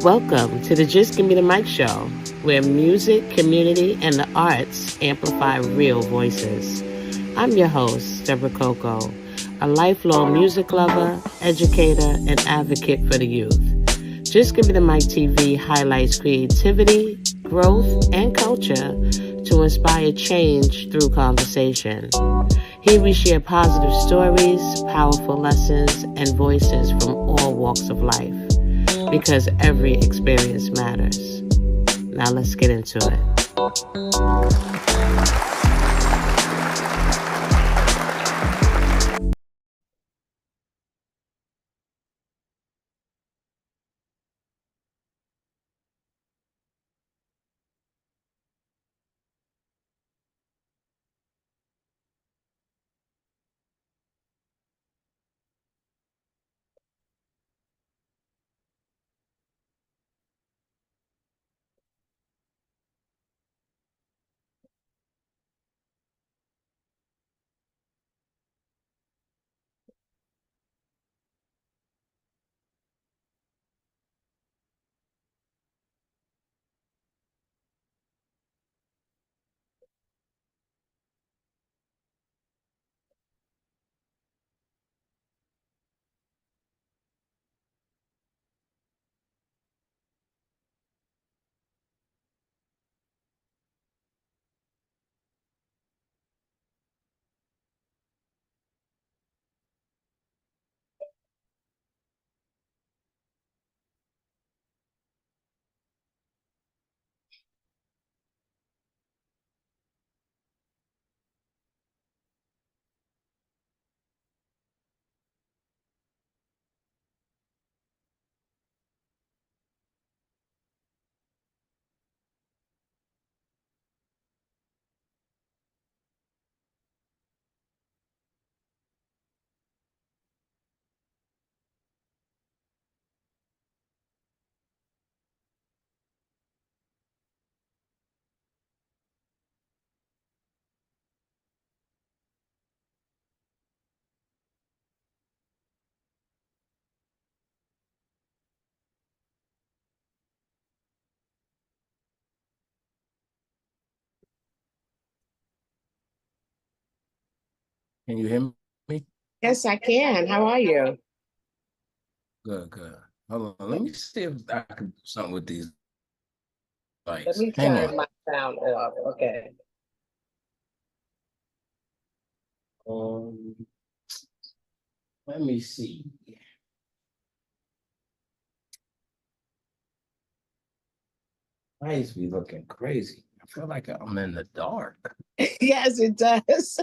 Welcome to the Just Give Me the Mic show, where music, community, and the arts amplify real voices. I'm your host, Deborah Coco, a lifelong music lover, educator, and advocate for the youth. Just Give Me the Mic TV highlights creativity, growth, and culture to inspire change through conversation. Here we share positive stories, powerful lessons, and voices from all walks of life, because every experience matters. Now let's get into it. Can you hear me? Yes, I can. How are you? Good, good. Hold on. Let me see if I can do something with these Let lights. me Hang turn on. my sound off. Okay. Um, Let me see. Lights be looking crazy. I feel like I'm in the dark. Yes, it does.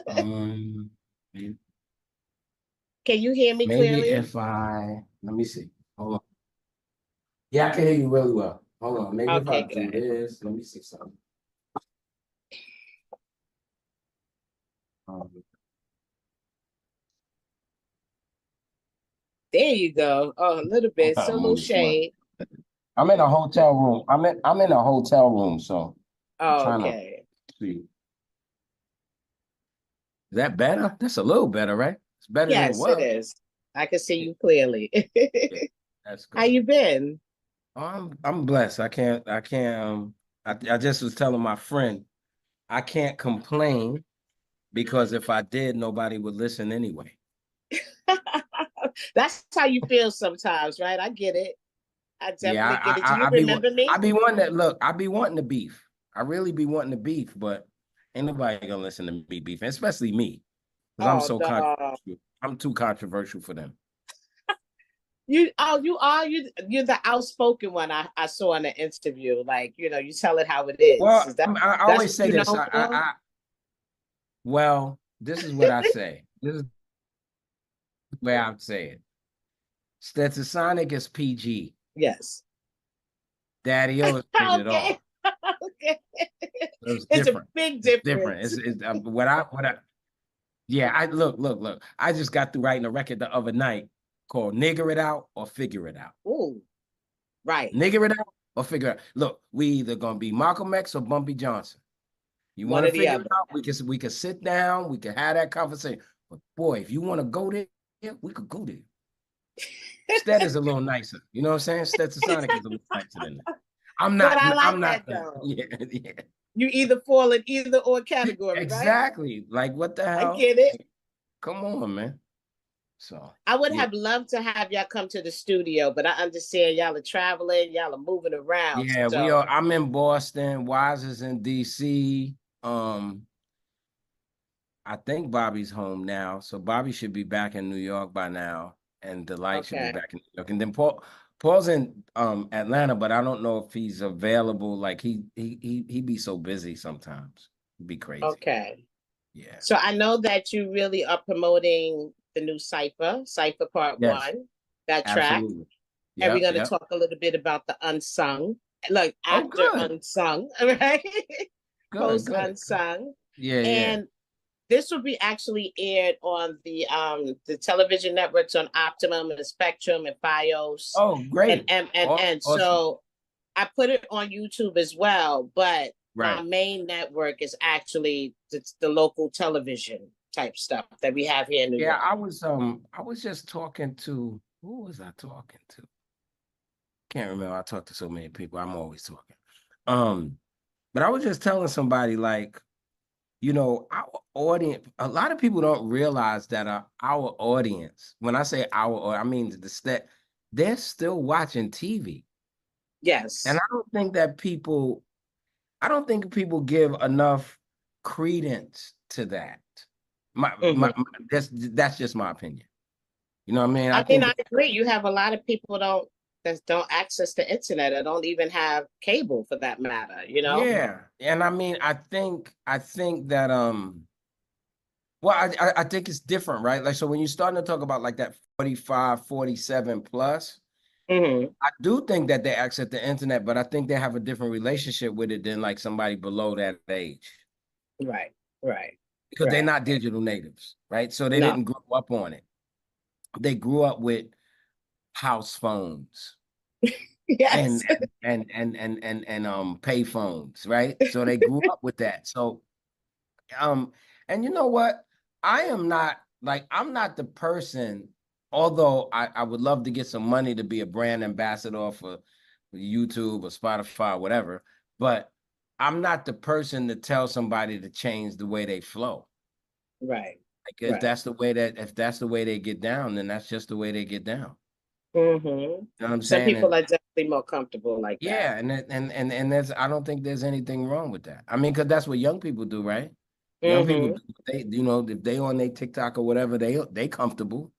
Maybe Can you hear me clearly? if let me see. Hold on. Yeah, I can hear you really well. Hold on. Maybe if I Okay, do good. this, let me see something. Um, There you go. Oh, a little bit. I'm Still a little on this one. shade. I'm in a hotel room. I'm in a hotel room, so I'm Oh, trying to okay. see. Is that better? That's a little better, right? It's better than it Yes, it was. is. I can see you clearly. Yeah, that's How good. you been? I'm blessed. I just was telling my friend, I can't complain because if I did, nobody would listen anyway. That's how you feel sometimes, right? I get it. I Yeah, definitely get it. Do you remember me? I be wanting that look, I be wanting the beef. I really be wanting the beef, but ain't nobody gonna listen to me beef, especially me. Because I'm Oh so no. controversial. I'm too controversial for them. You're the outspoken one I saw in the interview. Like, you tell it how it is. Well, Is that I that's always what say you this. know for? Well, this is what I say. This is the way I would say it. Stetsasonic is PG. Yes. Daddy O is rated Okay. R. Okay. So it's It's a different. big It's different. difference. What I. Yeah, I look. I just got through writing a record the other night called "Nigger It Out" or "Figure It Out." Ooh, right. Nigger it out or figure it out. Look, we either gonna be Malcolm X or Bumpy Johnson. You want One to or the figure it other. out? We can sit down. We can have that conversation. But boy, if you want to go there, we could go there. Stet is a little nicer. You know what I'm saying? Stetsasonic is a little nicer than that. I'm But not. I like I'm not. that though. Yeah, yeah. You either fall in either or category, right? Exactly. Like what the I hell? get it. Come on, man. So I would yeah, have loved to have y'all come to the studio, but I understand y'all are traveling, y'all are moving around. yeah. We So are. I'm in Boston. Wise is in DC. I think Bobby's home now, so Bobby should be back in New York by now, and Delight should be okay. back in New York. And then Paul's in Atlanta, but I don't know if he's available. Like he be so busy sometimes. It'd be crazy. Okay. Yeah. So I know that you really are promoting the new Cypher Part Yes. One, that track. Absolutely. And we're Yep. going to Yep. talk a little bit about the unsung, like Oh, after good. unsung, right? Good. Post Good. Good. unsung. Yeah. Yeah. And this will be actually aired on the television networks on Optimum and Spectrum and FiOS Oh, and great. MNN. Awesome. So I put it on YouTube as well, but my Right. main network is actually the local television type stuff that we have here in New Yeah. York. I was just talking to who was I talking to? Can't remember. I talk to so many people. I'm always talking. Um, but I was just telling somebody like, our audience, a lot of people don't realize that our audience, when I say I mean they're still watching TV. And Yes. I don't think people give enough credence to that. Hmm. That's just my opinion. You know what I mean? I I mean, think I agree. You have a lot of people don't access the internet or don't even have cable for that matter, you know? yeah. And I mean, I think that well, I think it's different, right? Like, so when you're starting to talk about like that 45, 47 plus, Hmm. I do think that they access the internet, but I think they have a different relationship with it than like somebody below that age Right, right, because they're right. not digital natives, right? So they No. didn't grow up on it. They grew up with house phones and Yes. pay phones, right? So they grew up with that. So Um, and you know what? I'm not the person, although I would love to get some money to be a brand ambassador for YouTube or Spotify or whatever, but I'm not the person to tell somebody to change the way they flow. Right, Like right. if that's the way they get down, then that's just the way they get down. Hmm. You know what I'm Some saying? people And are definitely more comfortable like that. yeah, and there's I don't think there's anything wrong with that. I mean, because that's what young people do, right? Young people, Hmm. if they on their TikTok or whatever, they comfortable.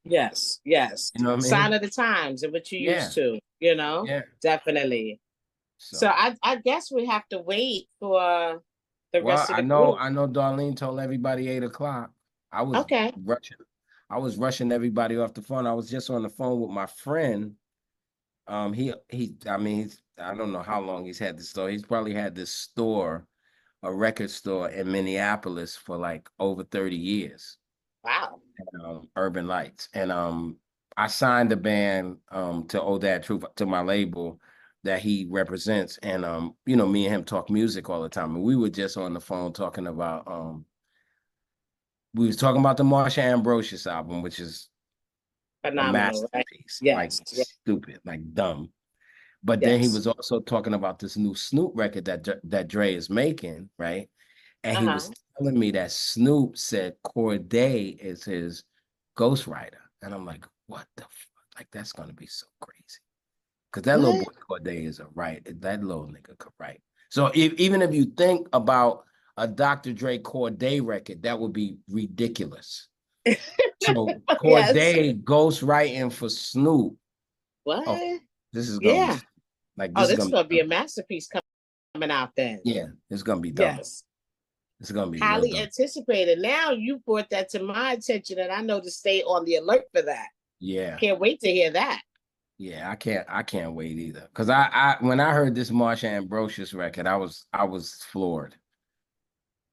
Yes, yes. You know what I Sign mean? of the times and what you used Yeah, to, you know? yeah. Definitely. So So, I guess we have to wait for the well, rest of the group. I know. Darlene told everybody 8 o'clock. I was Okay. rushing. I was rushing everybody off the phone. I was just on the phone with my friend. I mean, I don't know how long he's had this store. He's probably had this store, a record store in Minneapolis for like over 30 years. Wow. Urban Lights. And I signed the band to Odad Truth to my label that he represents. And me and him talk music all the time. And we were just on the phone talking about we was talking about the Marsha Ambrosius album, which is a Phenomenal, right? masterpiece, like Yes. Yeah. stupid, like dumb. But then he Yes. was also talking about this new Snoop record that Dre is making, right? And he Uh-huh. was telling me that Snoop said Corday is his ghostwriter. And I'm like, what the fuck? Like, that's gonna be so crazy. Because that little What? boy Corday is a write. That little nigga could write. So even if you think about a Dr. Dre Corday record, that would be ridiculous. So Yes. Corday ghostwriting for Snoop. Oh, What? this is gonna be Yeah. like Oh, this is this is gonna be gonna be dumb. a masterpiece coming out then. Yeah, it's gonna be dumb. Yes. It's gonna be real Highly dumb. anticipated. Now you brought that to my attention, and I know to stay on the alert for that. Yeah. Can't wait to hear that. Yeah, I can't wait either. Cause I when I heard this Marsha Ambrosius record, I was floored.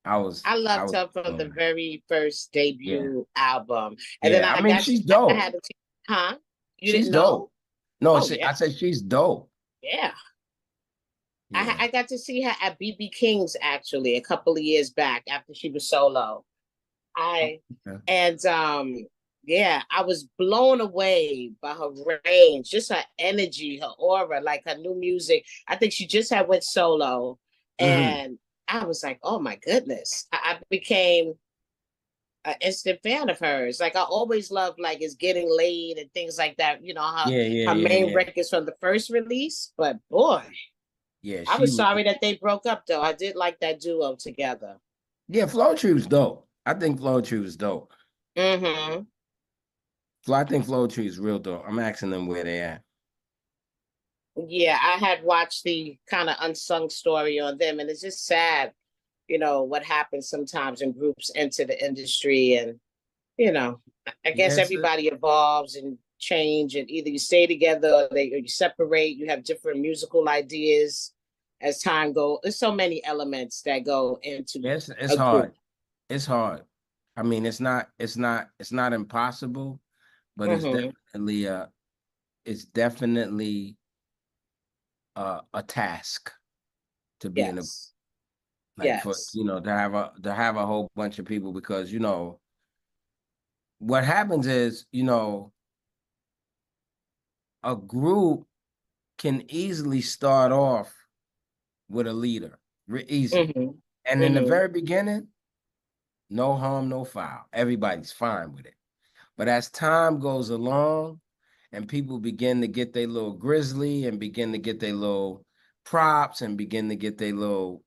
I I loved was her from the floored. very first Yeah. debut album. And then Yeah. I I mean, got to, she's I dope. had to, huh? You She's didn't dope. know? No, Oh, yeah. I said she's dope. Yeah. Yeah. I got to see her at BB King's actually a couple of years back after she was solo. I Okay. and Yeah, I was blown away by her range, just her energy, her aura, like her new music. I think she just had went solo, Hmm. and I was like, oh my goodness. I became an instant fan of hers. Like I always loved like is getting laid and things like that. You know, Yeah, yeah, her yeah, main yeah. records from the first release. But boy, Yeah, I she was was. sorry that they broke up though. I did like that duo together. Yeah, Flow Tree was dope. I think Flow Tree was dope. Mm-hmm. I think Flow Tree is real dope. I'm asking them where they at. Yeah, I had watched the kind of unsung story on them, and it's just sad, you know, what happens sometimes when groups enter the industry. And, you know, I guess Yes, everybody evolves and change, and either you stay together or you separate, you have different musical ideas as time goes. There's so many elements that go into it's a group. hard. It's hard. I mean, it's not impossible, but Hmm. it's definitely a task to be in a, Yes. like, for Yes. to have a whole bunch of people, because what happens is, a group can easily start off with a leader, easy. Hmm. And in the Hmm. very beginning, no harm, no foul. Everybody's fine with it. But as time goes along and people begin to get their little grizzly and begin to get their little props and begin to get their little,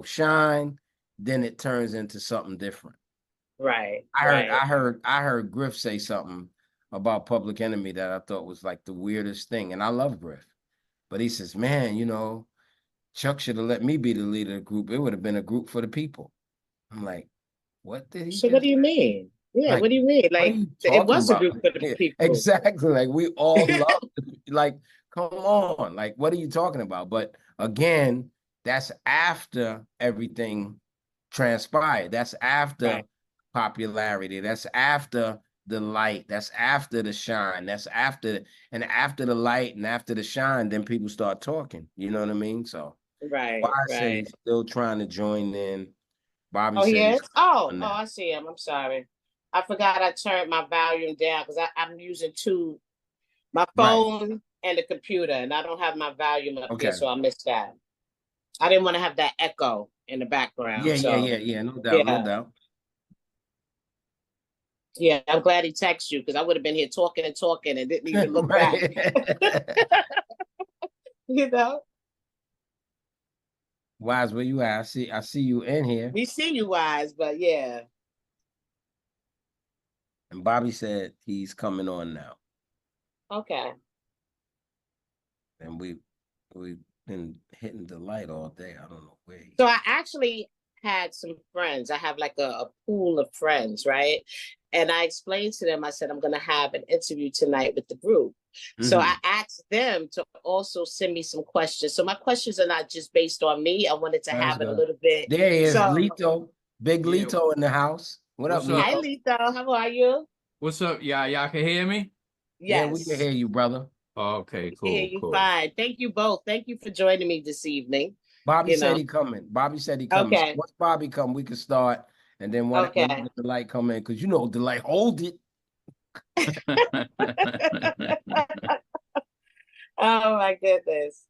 shine, then it turns into something different. Right. I heard, Right. I heard, I heard Griff say something about Public Enemy that I thought was like the weirdest thing. And I love Griff. But he says, man, Chuck should have let me be the leader of the group. It would have been a group for the people. I'm like, what did he So what do just you say? mean? Yeah, Like, what do you mean? what are Like you it talking was a about? group for the Yeah, people. exactly. Like, we all love like, come on. Like, what are you talking about? But again, that's after everything transpired. That's after Right. popularity. That's after the light. That's after the shine. And after the light and after the shine, then people start talking. You know what I mean? So why Right. I said Right. he's still trying to join in. Bobby Oh, he said he's is? Oh, on oh, that. I see him. I'm sorry. I forgot I turned my volume down because I'm using my Right. phone and the computer, and I don't have my volume up there, Okay. so I missed that. I didn't want to have that echo in the Yeah, background. yeah, So yeah, yeah. No doubt, no yeah, doubt. yeah, I'm glad he texted you because I would have been here talking and talking and didn't even look back. Right. You know, Wise, where you at? I see you in here. we see you wise, but yeah, And Bobby said he's coming on now. okay. And we've been hitting the light all day. I don't know where he. So I actually had some friends. I have like a pool of friends, right? And I explained to them, I said, I'm going to have an interview tonight with the group. So I Hmm. asked them to also send me some questions. So my questions are not just based on me. I wanted to That's have it a good. little bit. There he is, So, Lito. Big Yeah, Lito in the house. What up, what's up? hi, Lito? Lito. How are you? What's up? Y'all can hear me? Yeah, we can Yes, hear you, brother. Okay, we can hear cool, you cool. fine. Thank you both. Thank you for joining me this evening. Bobby You said know, he coming. Bobby said he coming. So okay, once Bobby come, we can start. And then when we okay. get the light come in, because the light hold it. Oh my goodness.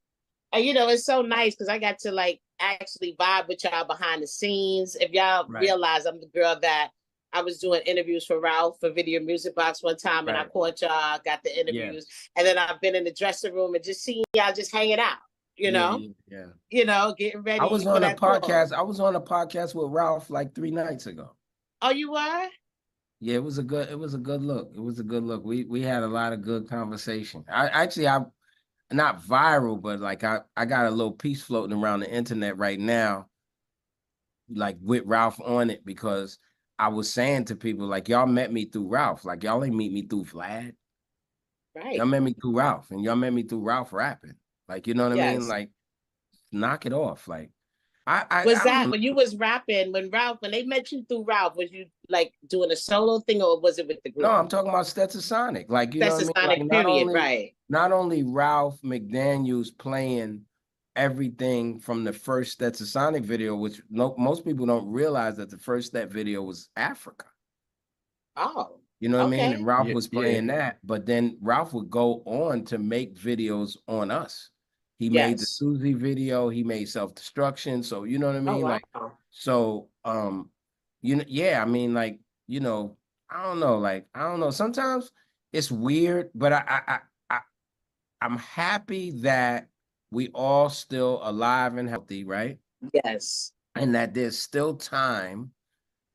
And it's so nice because I got to like actually vibe with y'all behind the scenes. If y'all Right, realize I'm the girl that I was doing interviews for Ralph for Video Music Box one time and I right. caught y'all, got the interviews, Yes. and then I've been in the dressing room and just seeing y'all just hanging out, you Yeah, know, yeah, yeah. getting I ready was for on a that tour. podcast. I was on a podcast with Ralph like 3 nights ago. Oh, you were? Yeah, it was a good look. It was a good look. We had a lot of good conversation. I'm not viral, but like I got a little piece floating around the internet right now, like with Ralph on it, because I was saying to people, like, y'all met me through Ralph. Like, y'all ain't meet me through Vlad. Y'all Right. met me through Ralph, and y'all met me through Ralph rapping. Like, you know what I mean? Yes. Like, knock it off. Like, I Was I don't that know. when you was rapping, when they met you through Ralph, was you like doing a solo thing or was it with the No, group? I'm talking about Stetsasonic. Like, you know That's what I the mean? Like, Sonic not period, only right? not only Ralph McDaniels playing everything from the first Stetsasonic video, which most people don't realize that the first Stet video was Africa. Oh, You know what I mean? Okay. And Ralph Yeah, was yeah. playing that, but then Ralph would go on to make videos on us. He made the Yes. Susie video, he made Self-Destruction. So you know what I Oh, mean? wow. Like, so you know, yeah, I mean, like, you know, I don't know, like, I don't know. Sometimes it's weird, but I'm happy that we all still alive and healthy, right? Yes. And that there's still time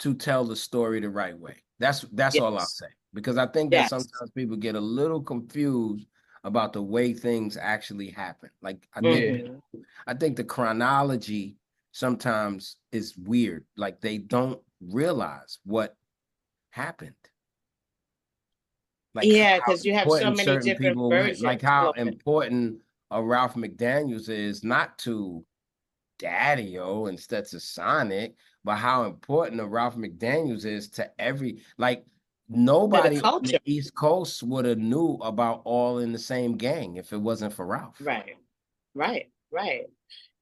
to tell the story the right way. That's all I'll Yes. say. Because I think that Yes. sometimes people get a little confused about the way things actually happen. Like Mhm. I think the chronology sometimes is weird. Like they don't realize what happened. Like Yeah, how because you have so important many certain different people went, like versions how flowing. important a Ralph McDaniels is not to Daddy-O and Stetsasonic, but how important a Ralph McDaniels is to like To the nobody on culture. the East Coast would have knew about All in the Same Gang if it wasn't for Ralph. Right. Right. Right.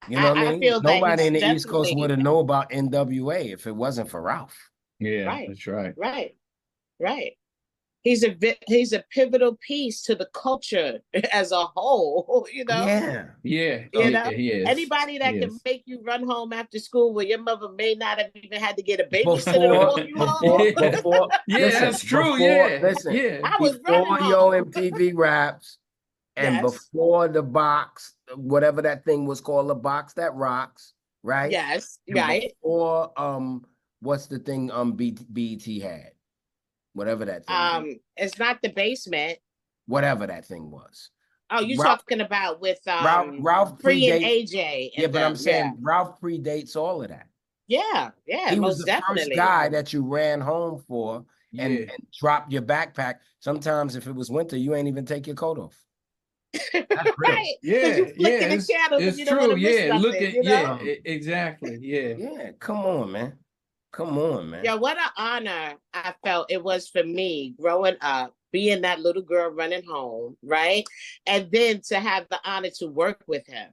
You know what I I mean? feel that Nobody he's in the East Coast would definitely have known about NWA if it wasn't for Ralph. Yeah, right. that's right. Right. Right. He's a pivotal piece to the culture as a whole, you know. Yeah. Yeah, You So yeah, know, he is. anybody He that can is. make you run home after school where your mother may not have even had to get a babysitter to before, walk you home. Yeah. Yeah, listen, that's true. Yeah, listen, yeah. I was running before Yo home. MTV Raps, and Yes. before the box, whatever that thing was called, the box that rocks, right? Yes. And Right. before what's the thing BT had, whatever that thing was, It's not the basement. whatever that thing was. Oh, you Ralph talking about with Ralph Free and predates, AJ yeah, and but I'm them. Yeah. saying Ralph predates all of that. Yeah. Yeah. He was Most the first definitely. guy that you ran home for Yeah. and dropped your backpack. Sometimes if it was winter, you ain't even take your coat off. That's real. Right. Because Yeah, you yeah, flicking the channels and it's you don't want true. to miss Yeah, look nothing, at you know? exactly. Yeah. Yeah, come on, man. Come on, man. Yeah, what an honor I felt it was for me growing up, being that little girl running home, right? And then to have the honor to work with him.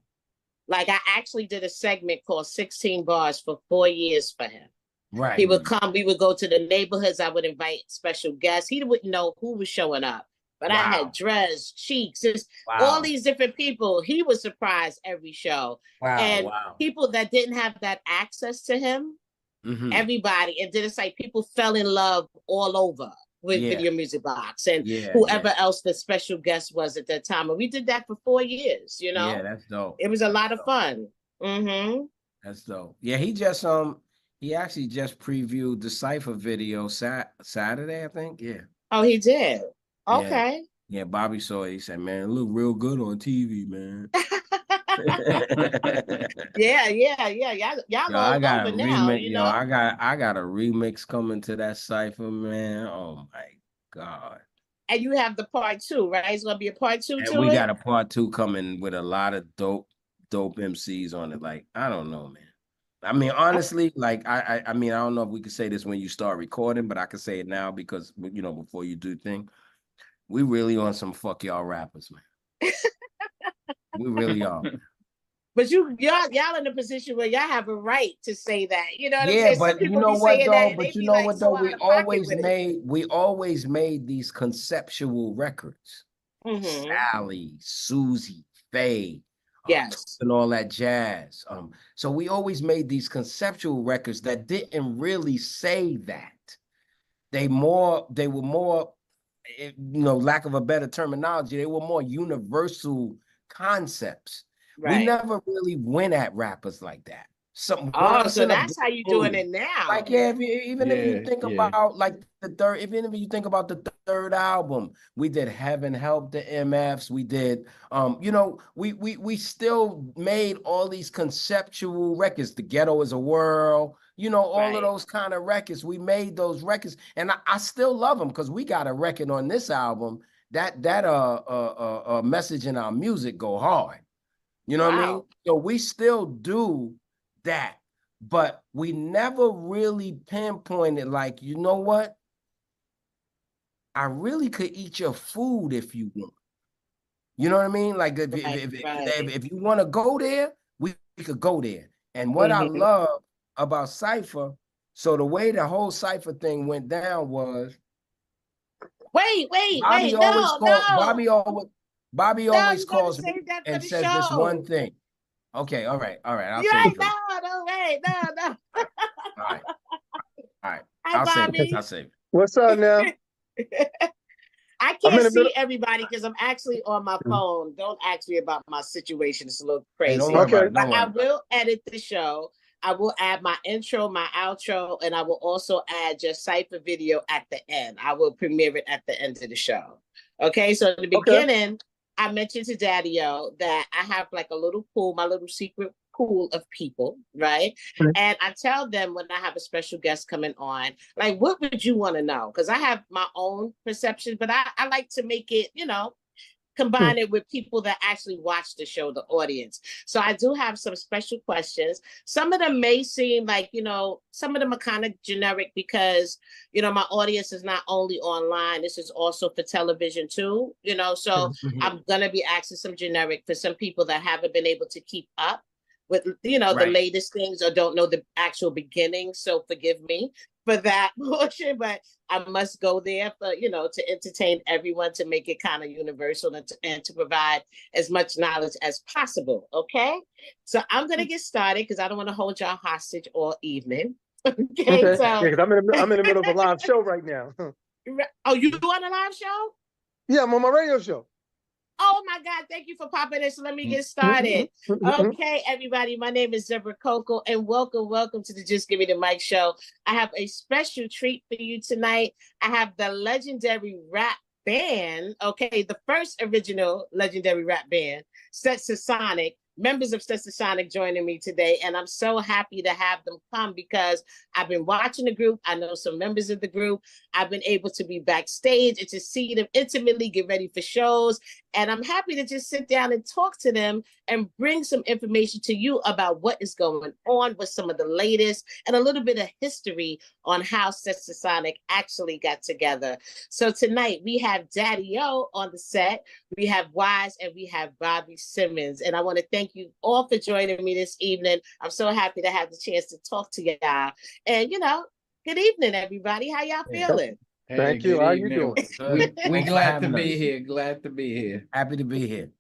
Like I actually did a segment called 16 Bars for 4 years for him. He Right. would come, we would go to the neighborhoods, I would invite special guests. He wouldn't know who was showing up. But I had Wow. Drez, Cheeks, just all Wow. these different people. He was surprised every show. Wow. And Wow. people that didn't have that access to him, Mm-hmm. everybody, and then it's like people fell in love all over with Yeah. Video Music Box and Yeah. whoever Yeah. else the special guest was at that time. And we did that for 4 years, you know. Yeah, that's dope. It was a That's lot of dope. fun. Mm-hmm. That's dope. Yeah, he actually just previewed the Cypher video Saturday, I think. Yeah. Oh, he did. Yeah. Okay. Yeah, Bobby saw it. He said, "Man, it looked real good on TV, man." Yeah. Y'all Yo, I all got a over now, remix. you Yo, know. I got a remix coming to that cipher, man. Oh my God. And you have the part two, right? It's gonna be a part two And to we got it. a part 2 coming with a lot of dope MCs on it. Like, I don't know, man. I mean, honestly, like I mean, I don't know if we could say this when you start recording, but I can say it now because you know, before you do thing, we really on some fuck y'all rappers, man. We really are. But y'all in a position where y'all have a right to say that. You know what I'm Yeah, saying? Some but you people know be what saying that though? and they But you be know like what though? so out of pocket with it. We always made these conceptual records. Mm-hmm. Sally, Susie, Faye, Yes. and all that jazz. So we always made these conceptual records that didn't really say that. They were more, you know, lack of a better terminology, they were more universal concepts. We Right. never really went at rappers like that. Some Oh, once so in a that's blue how you doing moon. it now. Like, yeah, even if you Yeah, think yeah. about like even if you think about the third album, we did Heaven Help the MFs, we did you know, we still made all these conceptual records. The Ghetto is a World, you know, all of Right. those kind of records. We made those records, and I still love them because we got a record on this album that message in our music go hard. You know what I mean? Wow. So we still do that, but we never really pinpointed like, you know what? I really could eat your food if you want. You know what I mean? Like Right. if you want to go there, we could go there. And what I Mm-hmm. love about Cypher, so the way the whole Cypher thing went down was Bobby always Bobby No, always you gotta calls me save that for and the says this one show. thing. Okay, all right. I'll You're save right. it for you. No, wait, no. All right. All right. Hi, Bobby. I'll save it. What's up now? I I'm in can't the middle. see everybody because I'm actually on my phone. Don't ask me about my situation. It's a little Hey, crazy. don't worry about it. But Don't worry I about it. will edit the show. I will add my intro, my outro, and I will also add your cipher video at the end. I will premiere it at the end of the show. Okay, so in the beginning, I mentioned to Daddy-O that I have like a little pool, my little secret pool of people, right? And I tell them when I have a special guest coming on, like, what would you want to know? Because I have my own perception, but I like to make it, combine it with people that actually watch the show, the audience. So I do have some special questions. Some of them may seem like, some of them are kind of generic because, my audience is not only online, this is also for television too, so I'm going to be asking some generic for some people that haven't been able to keep up with, the latest things or don't know the actual beginning. So forgive me for that portion, but I must go there for, to entertain everyone, to make it kind of universal and to provide as much knowledge as possible. Okay. So I'm going to get started because I don't want to hold y'all hostage all evening. Okay. So yeah, because I'm in the middle of a live show right now. Oh, you on a live show? Yeah, I'm on my radio show. Oh my God, thank you for popping in. So let me get started. Okay, everybody, my name is Deborah Coco, and welcome to the Just Give Me the Mic show. I have a special treat for you tonight. I have the legendary rap band, okay, the first original legendary rap band, Stetsasonic, members of Stetsasonic joining me today, and I'm so happy to have them come because I've been watching the group. I know some members of the group. I've been able to be backstage and to see them intimately get ready for shows. And I'm happy to just sit down and talk to them and bring some information to you about what is going on with some of the latest and a little bit of history on how Stetsasonic actually got together. So tonight we have Daddy-O on the set, we have Wise, and we have Bobby Simmons. And I want to thank you all for joining me this evening. I'm so happy to have the chance to talk to y'all. And, good evening, everybody. How y'all feeling? Hey, Thank you. How you doing? We glad to be here. Glad to be here. Happy to be here.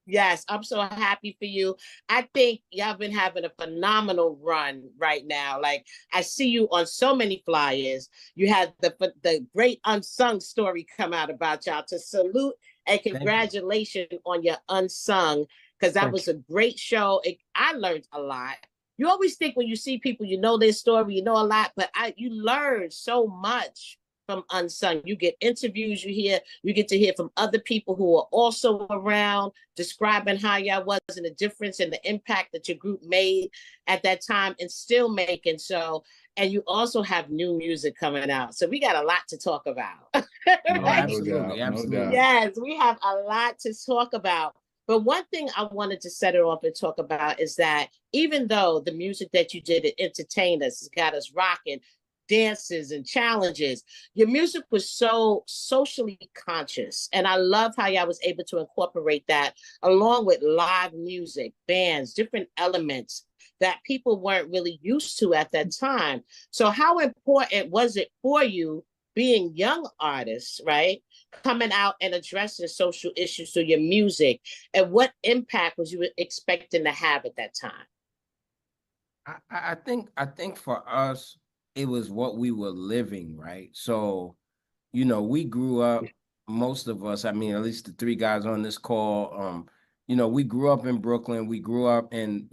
Yes, I'm so happy for you. I think y'all been having a phenomenal run right now. Like, I see you on so many flyers. You had the great unsung story come out about y'all. To salute and congratulations on your unsung, because that was a great show. I learned a lot. You always think when you see people, you know their story, you know a lot, but you learn so much from unsung. You get interviews, you get to hear from other people who are also around, describing how y'all was and the difference and the impact that your group made at that time and still making. So, and you also have new music coming out. So we got a lot to talk about. Right? Absolutely. Yes, we have a lot to talk about. But one thing I wanted to set it off and talk about is that even though the music that you did, it entertained us, it got us rocking, dances and challenges, your music was so socially conscious. And I love how y'all was able to incorporate that along with live music, bands, different elements that people weren't really used to at that time. So how important was it for you, being young artists, right, coming out and addressing social issues through your music, and what impact was you expecting to have at that time? I think for us, it was what we were living, right? So, we grew up, most of us, I mean, at least the three guys on this call, we grew up in Brooklyn, we grew up in,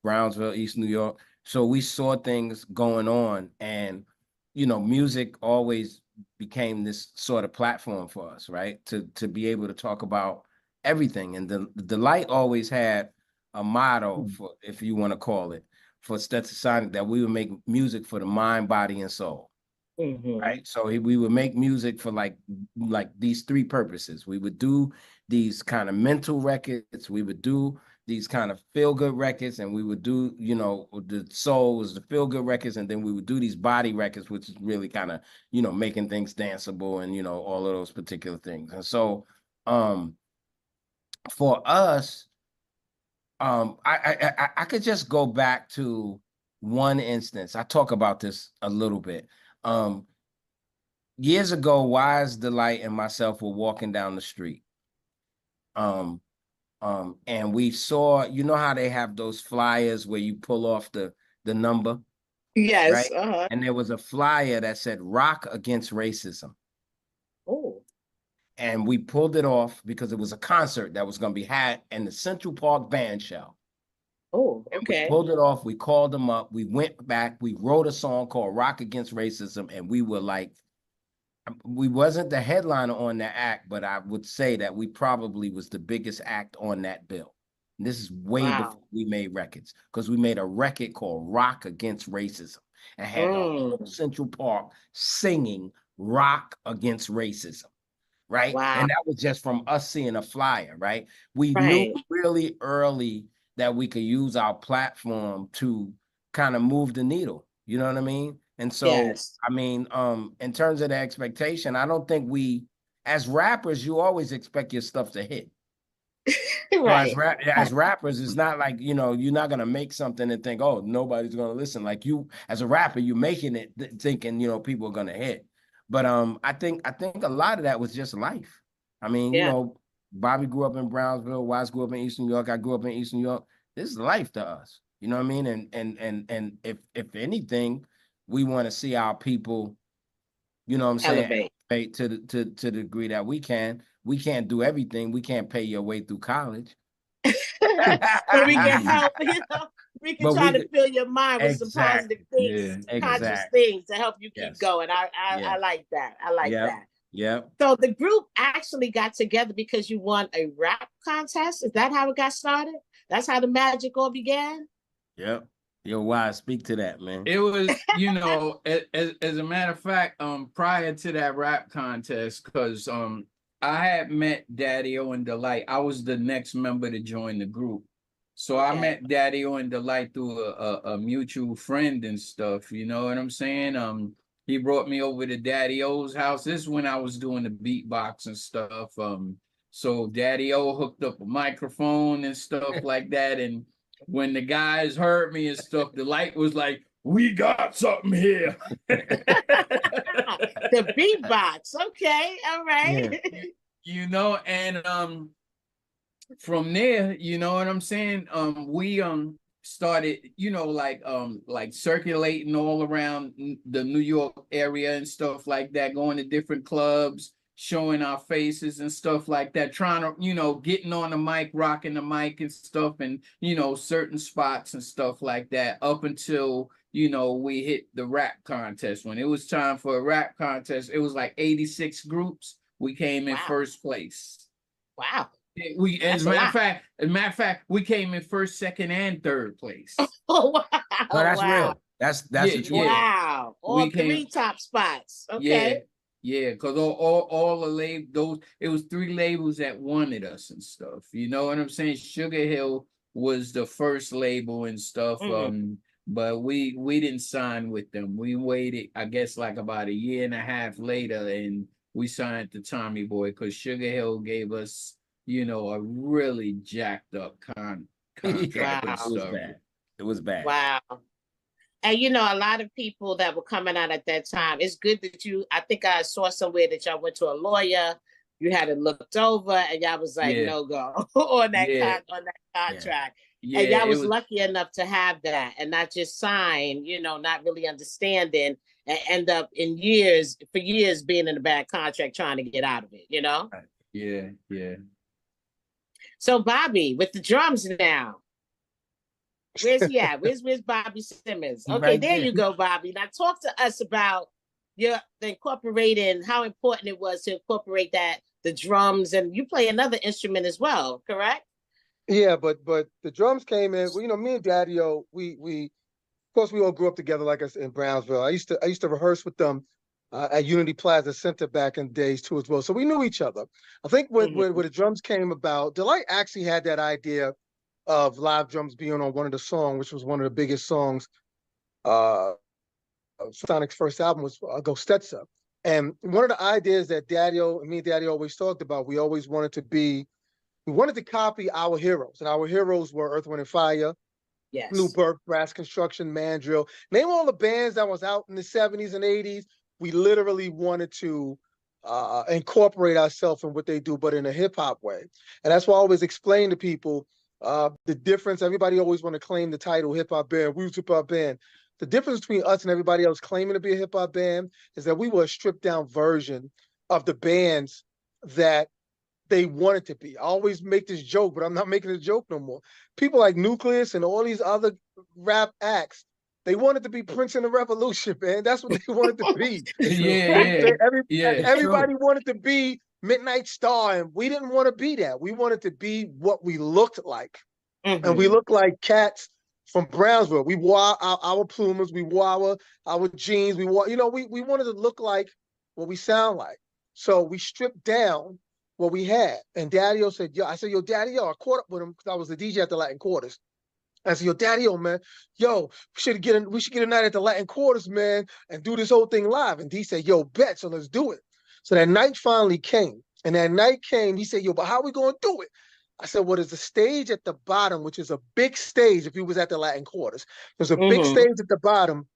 Brownsville, East New York. So we saw things going on, and, music always became this sort of platform for us, right? To be able to talk about everything. And the light always had a motto, for, if you want to call it, for Stetsasonic, that we would make music for the mind, body, and soul. Right. So we would make music for like these three purposes. We would do these kind of mental records, we would do these kind of feel-good records, and we would do, the soul was the feel-good records, and then we would do these body records, which is really kind of, making things danceable and, all of those particular things. And so for us, I could just go back to one instance. I talk about this a little bit. years ago, Wise Delight and myself were walking down the street. And we saw, you know how they have those flyers where you pull off the number, Yes. right? And there was a flyer that said "Rock Against Racism." Oh. And we pulled it off because it was a concert that was going to be had in the Central Park Band Shell. Oh, We okay. pulled it off. We called them up. We went back. We wrote a song called "Rock Against Racism," and we were like, we wasn't the headliner on that act, but I would say that we probably was the biggest act on that bill. And this is way before we made records, because we made a record called "Rock Against Racism" and had the whole Central Park singing "Rock Against Racism." Right. Wow. And that was just from us seeing a flyer. Right. We knew really early that we could use our platform to kind of move the needle. You know what I mean? And so, I mean, in terms of the expectation, I don't think as rappers, you always expect your stuff to hit. Right. As rappers, it's not like, you're not going to make something and think, oh, nobody's going to listen. Like you, as a rapper, you're making it thinking, people are going to hit. But I think a lot of that was just life. I mean, Bobby grew up in Brownsville, Wise grew up in East New York, I grew up in East New York. This is life to us. You know what I mean? And if anything, we want to see our people, you know what I'm saying, elevate to the degree that we can. We can't do everything. We can't pay your way through college. But we can help, we can try to fill your mind with some positive things, conscious things to help you keep going. I like that. I like that. Yeah. So the group actually got together because you won a rap contest. Is that how it got started? That's how the magic all began? Yep. Yo, Wise, speak to that, man. It was, as a matter of fact, prior to that rap contest, because I had met Daddy-O and Delight. I was the next member to join the group. So I met Daddy-O and Delight through a mutual friend and stuff. You know what I'm saying? He brought me over to Daddy-O's house. This is when I was doing the beatbox and stuff. So Daddy-O hooked up a microphone and stuff like that. And when the guys heard me and stuff, Delight was like, "We got something here." The beatbox. Okay. All right. Yeah. And from there, you know what I'm saying? We started, like circulating all around the New York area and stuff like that, going to different clubs, showing our faces and stuff like that, trying to, getting on the mic, rocking the mic and stuff, and, certain spots and stuff like that, up until, we hit the rap contest. When it was time for a rap contest, it was like 86 groups. We came in first place. Wow. As a matter of fact, we came in first, second, and third place. Oh wow! No, that's real. That's the truth. Wow! All three top spots. Okay. Yeah, because all the those, it was 3 labels that wanted us and stuff. You know what I'm saying? Sugar Hill was the first label and stuff. But we didn't sign with them. We waited, I guess, like about a year and a half later, and we signed to Tommy Boy because Sugar Hill gave us, a really jacked up contract and stuff. It was bad. Wow. And a lot of people that were coming out at that time, it's good that I think I saw somewhere that y'all went to a lawyer, you had it looked over, and y'all was like, no go on that contract. Yeah, and y'all was lucky enough to have that and not just sign, not really understanding and end up for years being in a bad contract trying to get out of it, Yeah. So Bobby, with the drums now. Where's he at? Where's Bobby Simmons? Okay, there you go, Bobby. Now talk to us about the incorporating, how important it was to incorporate the drums, and you play another instrument as well, correct? Yeah, but the drums came in. Well, me and Daddy-O, we of course we all grew up together, like I said, in Brownsville. I used to rehearse with them at Unity Plaza Center back in the days too as well. So we knew each other. I think when the drums came about, Delight actually had that idea of live drums being on one of the songs, which was one of the biggest songs. Sonic's first album was Go Stetsa. And one of the ideas that me and Daddy always talked about, we always wanted to copy our heroes. And our heroes were Earth, Wind, and Fire, Blue Bird, Brass Construction, Mandrill. Name all the bands that was out in the 70s and 80s. we literally wanted to incorporate ourselves in what they do, but in a hip hop way. And that's why I always explain to people the difference. Everybody always want to claim the title hip hop band, we was hip hop band. The difference between us and everybody else claiming to be a hip hop band is that we were a stripped down version of the bands that they wanted to be. I always make this joke, but I'm not making a joke no more. People like Nucleus and all these other rap acts, they wanted to be Prince and the Revolution, man. That's what they wanted to be. Everybody wanted to be Midnight Star, and we didn't want to be that. We wanted to be what we looked like. And we looked like cats from Brownsville. We wore our plumas, we wore our jeans, we wore, we wanted to look like what we sound like. So we stripped down what we had. And Daddy-O said, yo, I said, yo, Daddy-O, I caught up with him because I was the DJ at the Latin Quarters. I said, yo, Daddy-O, man, yo, we should get a night at the Latin Quarters, man, and do this whole thing live. And D said, yo, bet, so let's do it. So that night finally came. And that night came, he said, yo, but how are we going to do it? I said, well, there's a stage at the bottom, which is a big stage if you was at the Latin Quarters. There's a big stage at the bottom,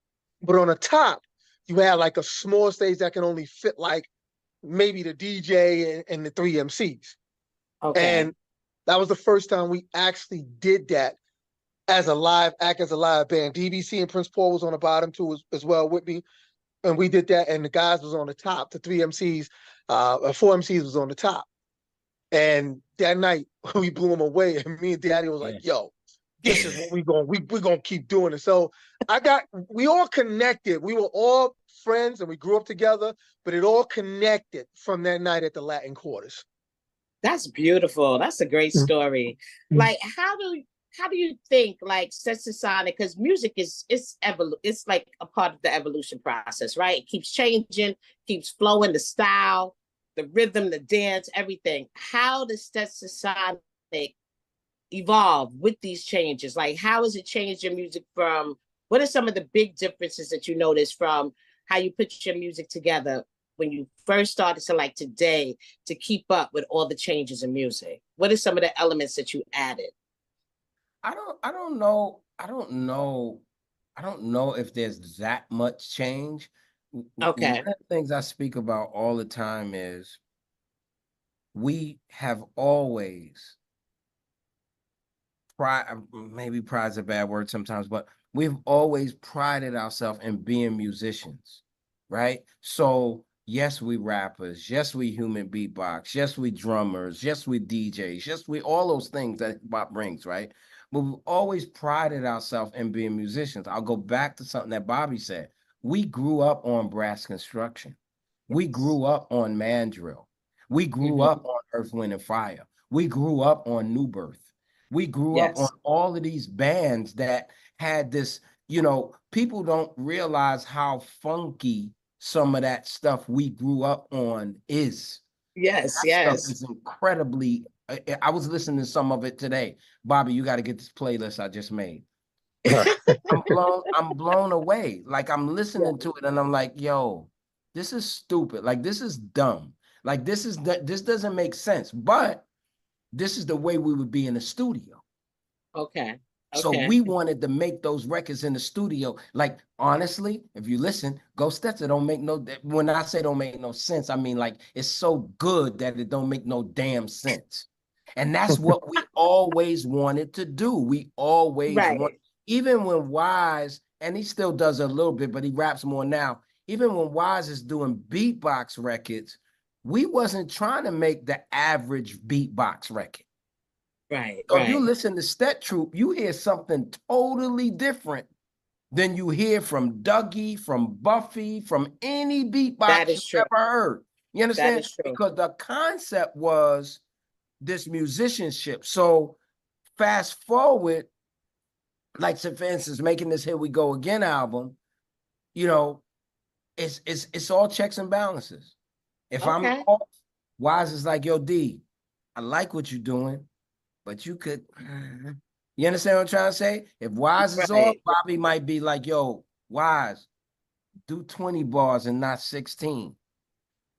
but on the top, you had like a small stage that can only fit like maybe the DJ and the 3 MCs. Okay. And that was the first time we actually did that as a live act, as a live band. DBC and Prince Paul was on the bottom too as well with me. And we did that, and the guys was on the top. The 3 MCs, 4 MCs was on the top. And that night we blew them away, and me and Daddy was like, yo, this is what we're gonna keep doing it. So we all connected. We were all friends and we grew up together, but it all connected from that night at the Latin Quarters. That's beautiful. That's a great story. Like, how do you think like Stetsasonic, because music it's like a part of the evolution process, right? It keeps changing, keeps flowing, the style, the rhythm, the dance, everything. How does Stetsasonic evolve with these changes? Like, how has it changed your music from, what are some of the big differences that you notice from how you put your music together when you first started to like today to keep up with all the changes in music? What are some of the elements that you added? I don't know if there's that much change. Okay. One of the things I speak about all the time is we have always maybe pride's a bad word sometimes, but we've always prided ourselves in being musicians, right? So yes, we rappers, yes, we human beatbox, yes, we drummers, yes, we DJs, yes, we all those things that hip hop brings, right? But we've always prided ourselves in being musicians. I'll go back to something that Bobby said. We grew up on Brass Construction. We grew up on Mandrill. We grew up on Earth, Wind, and Fire. We grew up on New Birth. We grew up on all of these bands that had this, people don't realize how funky some of that stuff we grew up on is. That stuff is incredibly, I was listening to some of it today. Bobby, you got to get this playlist I just made. I'm blown away. Like, I'm listening to it and I'm like, yo, this is stupid. Like, this is dumb. Like, this doesn't make sense. But this is the way we would be in the studio. Okay. So we wanted to make those records in the studio. Like, honestly, if you listen, Go Stetsa don't make no, when I say don't make no sense, I mean, like, it's so good that it don't make no damn sense. And that's what we always wanted to do. We always want, even when Wise, and he still does a little bit, but he raps more now. Even when Wise is doing beatbox records, we wasn't trying to make the average beatbox record. Right. So if you listen to Stet Troop, you hear something totally different than you hear from Dougie, from Buffy, from any beatbox you've ever heard. You understand? That is true. Because the concept was this musicianship. So fast forward, like, so for instance, making this Here We Go Again album, it's all checks and balances. If I'm off, Wise is like, yo, D, I like what you're doing, but you could, you understand what I'm trying to say? If Wise is off, Bobby might be like, yo, Wise, do 20 bars and not 16.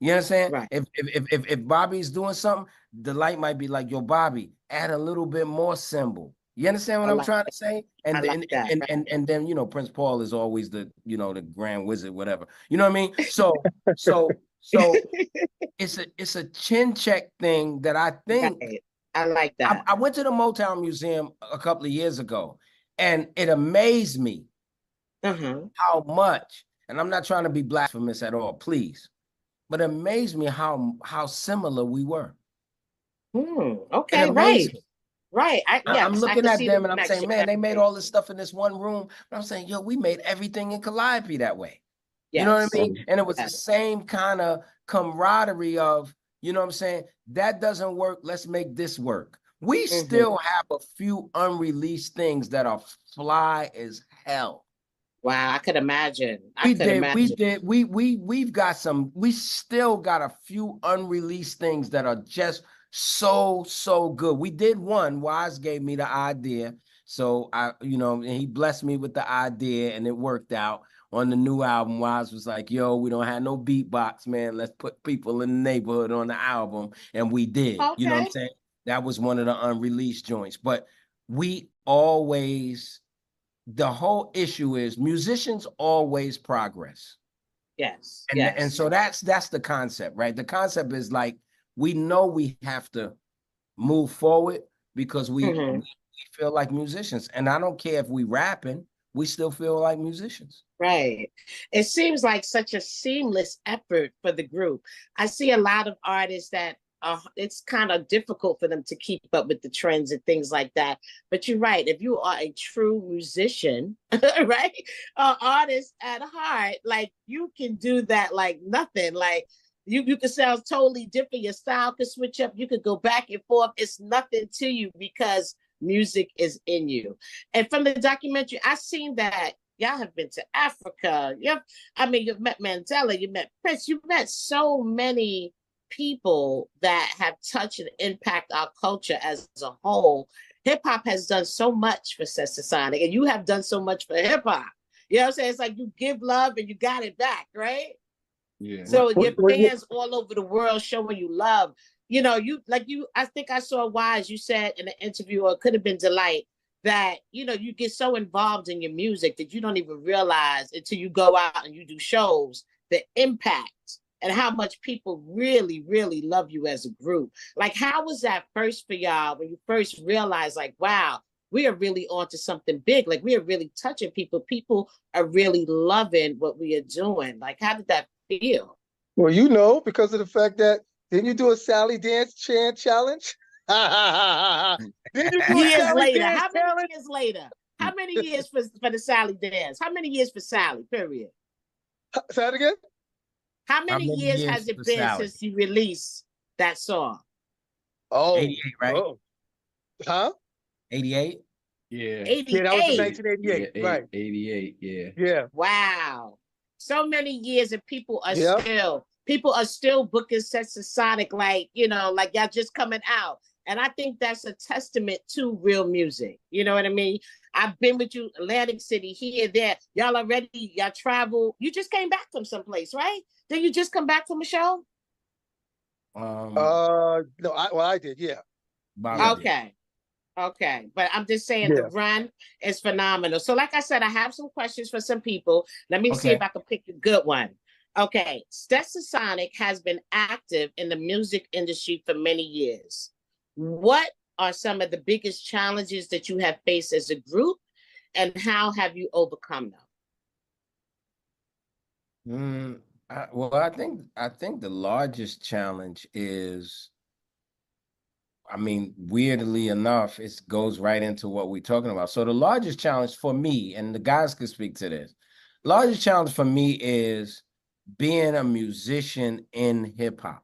You understand? Right. If Bobby's doing something, the light might be like, yo, Bobby, add a little bit more symbol. You understand what I I'm like trying to say? I And like that. and then Prince Paul is always the the grand wizard, whatever. You know what I mean? So it's a chin check thing that I think Right. I like that. I went to the Motown Museum a couple of years ago, and it amazed me Uh-huh. how much, and I'm not trying to be blasphemous at all, please, but it amazed me how similar we were. It Okay, right. amazed me. Right. I'm Yes, I looking can at see the them and I'm saying, connection. man, they made all this stuff in this one room. But I'm saying, yo, we made everything in Calliope that way. You know what I Yes. mean? And it was the Yes. same kind of camaraderie of, you know what I'm saying? That doesn't work. Let's make this work. We still have a few unreleased things that are fly as hell. Wow, I could imagine. I could imagine. We've got we still got a few unreleased things that are just so good. We did one. Wise gave me the idea. So and he blessed me with the idea and it worked out on the new album. Wise was like, yo, we don't have no beatbox, man. Let's put people in the neighborhood on the album. And we did. You know what I'm Okay. saying? That was one of the unreleased joints. But we always the whole issue is musicians always progress. Yes. And Yes. so that's the concept, right? The concept is like we know we have to move forward because we feel like musicians. And I don't care if we rapping, we still feel like musicians. Right. It seems like such a seamless effort for the group. I see a lot of artists that it's kind of difficult for them to keep up with the trends and things like that. But you're right. If you are a true musician, right, artist at heart, like you can do that like nothing. Like you can sound totally different. Your style could switch up. You could go back and forth. It's nothing to you because music is in you. And from the documentary, I seen that y'all have been to Africa. You've met Mandela, you met Prince, you've met so many people that have touched and impact our culture as a whole. Hip hop has done so much for Stetsasonic, and you have done so much for hip hop. You know what I'm saying? It's like you give love and you got it back, right? Yeah. So your fans all over the world showing you love. I think I saw Wise, you said in an interview, or it could have been Delight, that you get so involved in your music that you don't even realize until you go out and you do shows the impact and how much people really, really love you as a group. Like, how was that first for y'all when you first realized, like, wow, we are really onto something big? Like, we are really touching people. People are really loving what we are doing. Like, how did that feel? Well, because of the fact that didn't you do a Sally dance chant challenge? Didn't you do a Years Sally later, dance how many challenge? years later? How many years for the Sally dance? How many years for Sally? Period. Say that again. How many years years has it for been Sally? since you released that song? Oh, 88, right? Oh. Huh? 88? Yeah. 88. Yeah, that was in 1988. Yeah, Right. 88. Yeah. Yeah. Wow. So many years and people are Yep. still booking Stetsasonic like y'all just coming out. And I think that's a testament to real music. You know what I mean? I've been with you, Atlantic City, here, there. Y'all travel. You just came back from someplace, right? Did you just come back from a show? No, I did, yeah. Yeah. Okay. Okay, but I'm just saying the Yeah. run is phenomenal. So, like I said, I have some questions for some people. Let me see Okay. if I can pick a good one. Okay, Stetsasonic has been active in the music industry for many years. What are some of the biggest challenges that you have faced as a group, and how have you overcome them? I think the largest challenge is, weirdly enough, it goes right into what we're talking about. So the largest challenge for me, and the guys can speak to this, largest challenge for me is being a musician in hip hop.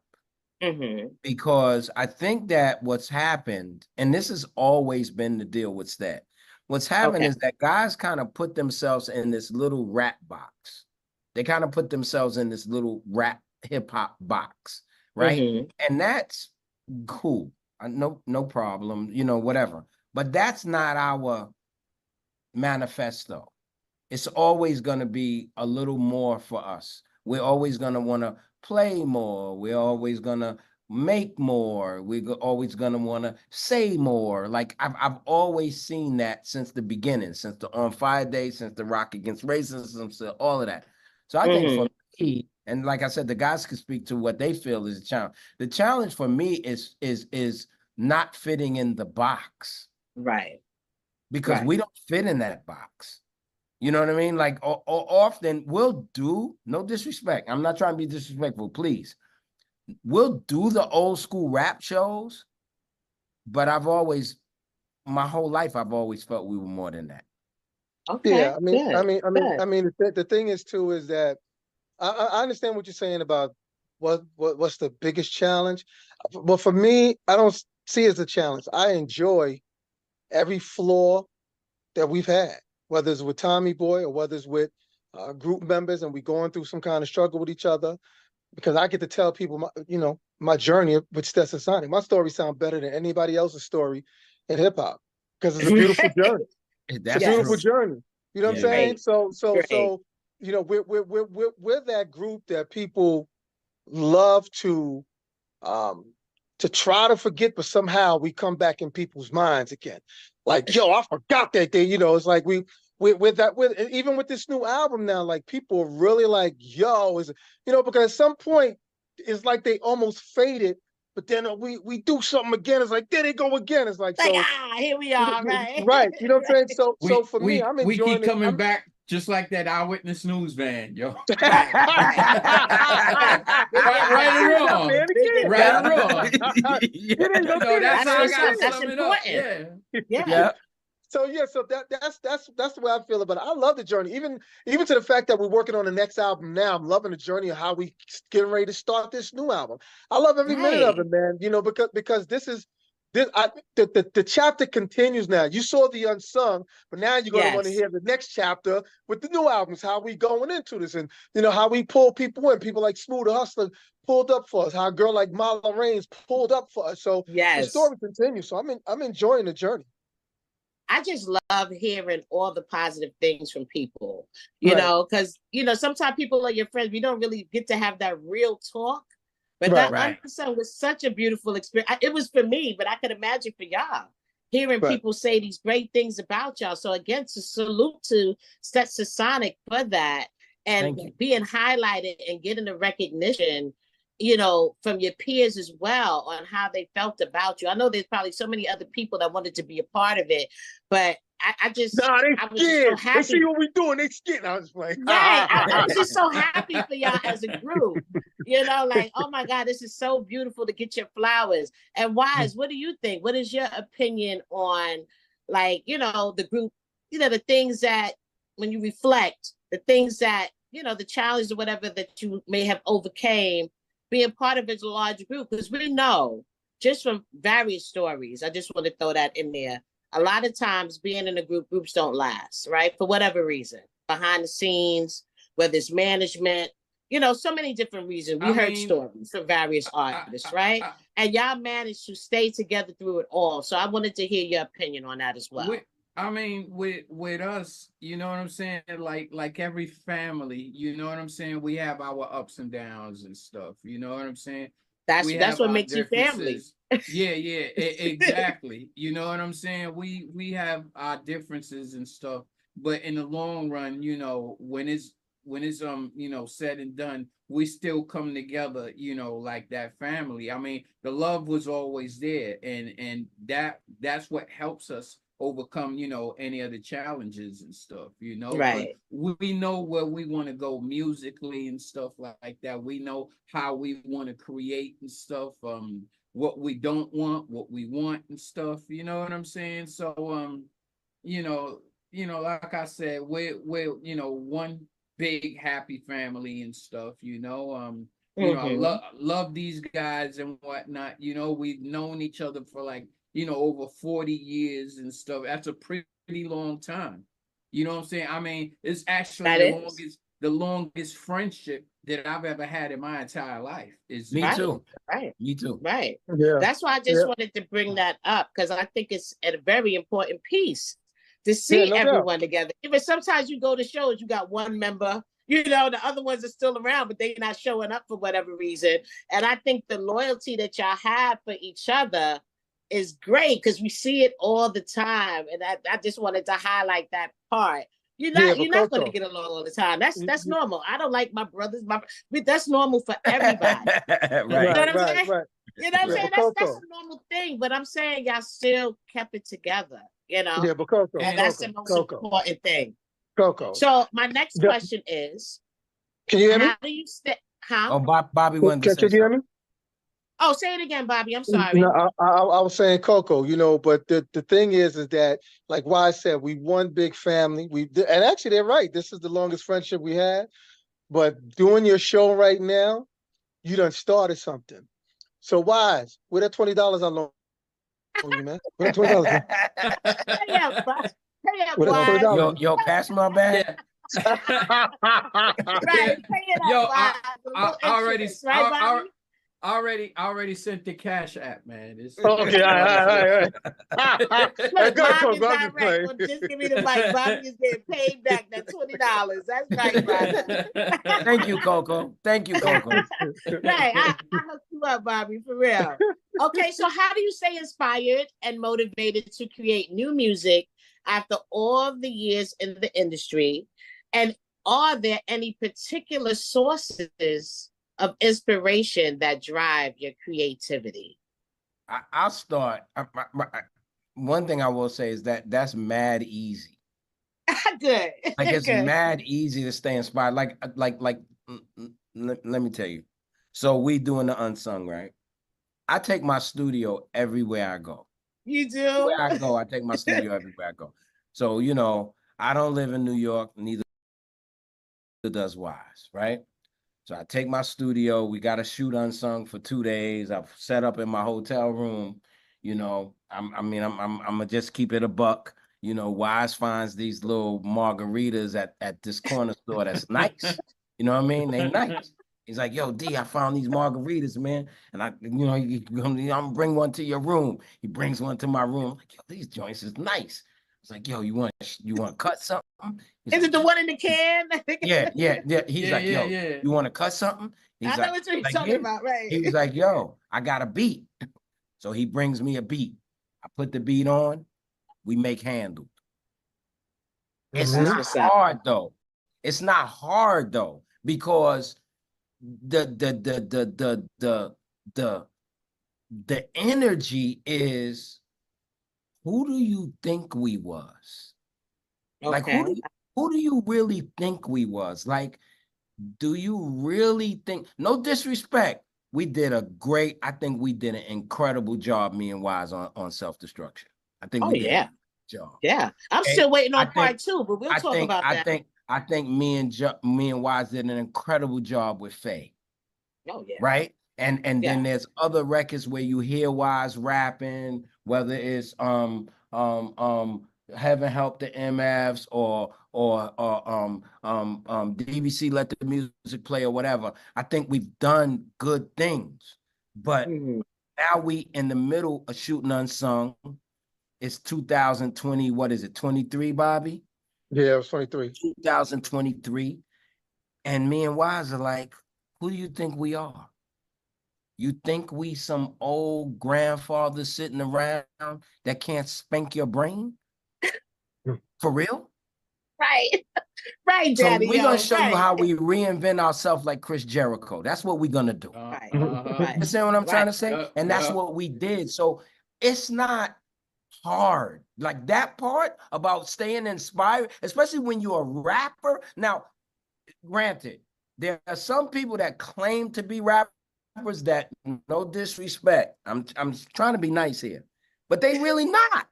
Because I think that what's happened, and this has always been the deal with that, what's happened is that guys kind of put themselves in this little rap box. They kind of put themselves in this little rap hip hop box, right? And that's cool. No problem, whatever. But that's not our manifesto. It's always going to be a little more for us. We're always going to want to play more. We're always going to make more. We're always gonna want to say more. Like I've always seen that since the beginning, since the On Fire Day, since the Rock Against Racism, so all of that. So I think for me, and like I said, the guys can speak to what they feel is a challenge. The challenge for me is not fitting in the box. Right. Because we don't fit in that box. You know what I mean? Like often we'll do, no disrespect, I'm not trying to be disrespectful, please. We'll do the old school rap shows, but my whole life, I've always felt we were more than that. Okay. Yeah, the thing is too is that I understand what you're saying about what's the biggest challenge, but for me, I don't see it as a challenge. I enjoy every flaw that we've had, whether it's with Tommy Boy or whether it's with group members, and we going through some kind of struggle with each other, because I get to tell people my journey with Stetsasonic. My story sounds better than anybody else's story in hip hop, because it's a beautiful journey. It's a beautiful journey. You know what I'm saying? So we're that group that people love to try to forget, but somehow we come back in people's minds again. Like, yo, I forgot that day. It's like even with this new album now, like people are really like, yo, because at some point it's like they almost faded, but then we do something again. It's like, there they go again. It's like so, here we are, right? Right. You know what I'm saying? So for me, I'm we enjoying keep coming back just like that Eyewitness News van, yo. Right. Right or wrong. Right or wrong. That's how I gotta that's sum it important. up. Yeah. So that's the way I feel about it. I love the journey, even to the fact that we're working on the next album now. I'm loving the journey of how we getting ready to start this new album. I love every minute of it, man. Because the chapter continues now. You saw the unsung, but now you're going to want to hear the next chapter with the new albums. How we going into this, and how we pull people in. People like Smooth the Hustler pulled up for us. How a girl like Marla Reigns pulled up for us. So the story continues. So I'm enjoying the journey. I just love hearing all the positive things from people, because, sometimes people are your friends. We don't really get to have that real talk, but that episode was such a beautiful experience. It was for me, but I could imagine for y'all hearing people say these great things about y'all. So again, to salute to Stetsasonic for that, and being highlighted and getting the recognition, from your peers as well on how they felt about you. I know there's probably so many other people that wanted to be a part of it, but I was just so happy. They see what we doing, they scared. I was like, right. I was just so happy for y'all as a group. Like, oh my God, this is so beautiful to get your flowers. And Wise, what do you think? What is your opinion on, like, the group, the things that when you reflect, the things that, the challenge or whatever that you may have overcame, being part of a large group? Because we know just from various stories, I just want to throw that in there. A lot of times being in a groups don't last, right? For whatever reason, behind the scenes, whether it's management, so many different reasons. We heard stories from various artists, right? And y'all managed to stay together through it all. So I wanted to hear your opinion on that as well. With us, you know what I'm saying? Like every family, you know what I'm saying? We have our ups and downs and stuff. You know what I'm saying? That's what makes you family. Exactly. You know what I'm saying? We have our differences and stuff, but in the long run, when it's said and done, we still come together, like that family. I mean, the love was always there, and that's what helps us overcome, any of the challenges and stuff, Right. But we know where we want to go musically and stuff like that. We know how we want to create and stuff, what we don't want, what we want and stuff, you know what I'm saying? So, like I said, we're one big happy family and stuff, I love these guys and whatnot. We've known each other for like, over 40 years and stuff. That's a pretty long time. You know what I'm saying? I mean, it's actually the longest friendship that I've ever had in my entire life. Me too. Right. Me too. Right. Yeah. That's why I just wanted to bring that up, because I think it's a very important piece to see everyone together. Even sometimes you go to shows, you got one member, You know, the other ones are still around, but they're not showing up for whatever reason. And I think the loyalty that y'all have for each other is great because we see it all the time. And I just wanted to highlight that part. You're not going to get along all the time. That's normal. I don't like my brothers, but that's normal for everybody. Right. You know what I'm saying? Right. You know what I'm saying? But That's a normal thing. But I'm saying y'all still kept it together, you know? Yeah, but Coco, And that's the most important thing. Coco. So my next question is, can you hear me? how do you stay? How? Oh, Bobby wanted to say Can you hear me? Oh, say it again, Bobby. I'm sorry. No, I was saying Coco, you know, but the thing is that, like Wise said, we one big family. And actually they're right. This is the longest friendship we had. But doing your show right now, you done started something. So Wise, where that $20 I loan you, man? Where that $20? Hey up, Wise. Where that $20? Yo, pass my bag. Yeah. Right, pay it Yo, up, Wise. I already sent the Cash App, man. It's, Okay, all right. Look, Go ahead, Bobby's Coco. not right. Well, just give me the mic. Bobby is getting paid back that $20. That's right, Bobby. Thank you, Coco. Thank you, Coco. Right, I hooked you up, Bobby, for real. Okay, so how do you stay inspired and motivated to create new music after all the years in the industry? And are there any particular sources of inspiration that drive your creativity? I'll start. One thing I will say is that's mad easy. Good. Like it's Good. mad easy to stay inspired. Let me tell you. So we doing the unsung, right? I take my studio everywhere I go. You do? Everywhere I go, I take my studio everywhere I go. So, you know, I don't live in New York, neither does Wise, right? So I take my studio. We got to shoot unsung for 2 days. I've set up in my hotel room. You know, I'm gonna just keep it a buck. You know, Wise finds these little margaritas at this corner store that's nice. You know what I mean? They nice. He's like, yo, D, I found these margaritas, man. And I'm gonna bring one to your room. He brings one to my room. I'm like, yo, these joints is nice. It's like, yo, you want to cut something? He's Is like, it the one in the can? yeah. He's like, yo, yeah. you want to cut something? He's I know what you're talking about, right? He was like, yo, I got a beat. So he brings me a beat. I put the beat on. We make handled. It's not hard though. It's not hard though, because the energy is, who do you think we was? Like, who do you really think we was? Like, do you really think, no disrespect, I think we did an incredible job, me and Wise, on self-destruction. I think we did a job. Yeah. I'm still waiting on part 2, but we'll talk about that. I think me and Wise did an incredible job with Faye. Oh yeah. Right? And then there's other records where you hear Wise rapping, whether it's Heaven Help the MFs or DVC Let the Music Play or whatever. I think we've done good things, but now we in the middle of shooting unsung. It's 2020. What is it? 23, Bobby? Yeah, it was 23. 2023. And me and Wise are like, who do you think we are? You think we some old grandfather sitting around that can't spank your brain? For real? Right. Right, Daddy. So we're going to show you how we reinvent ourselves like Chris Jericho. That's what we're going to do. Right. You understand what I'm trying to say? And that's what we did. So it's not hard. Like that part about staying inspired, especially when you're a rapper. Now, granted, there are some people that claim to be rappers that, no disrespect, I'm trying to be nice here, but they really not.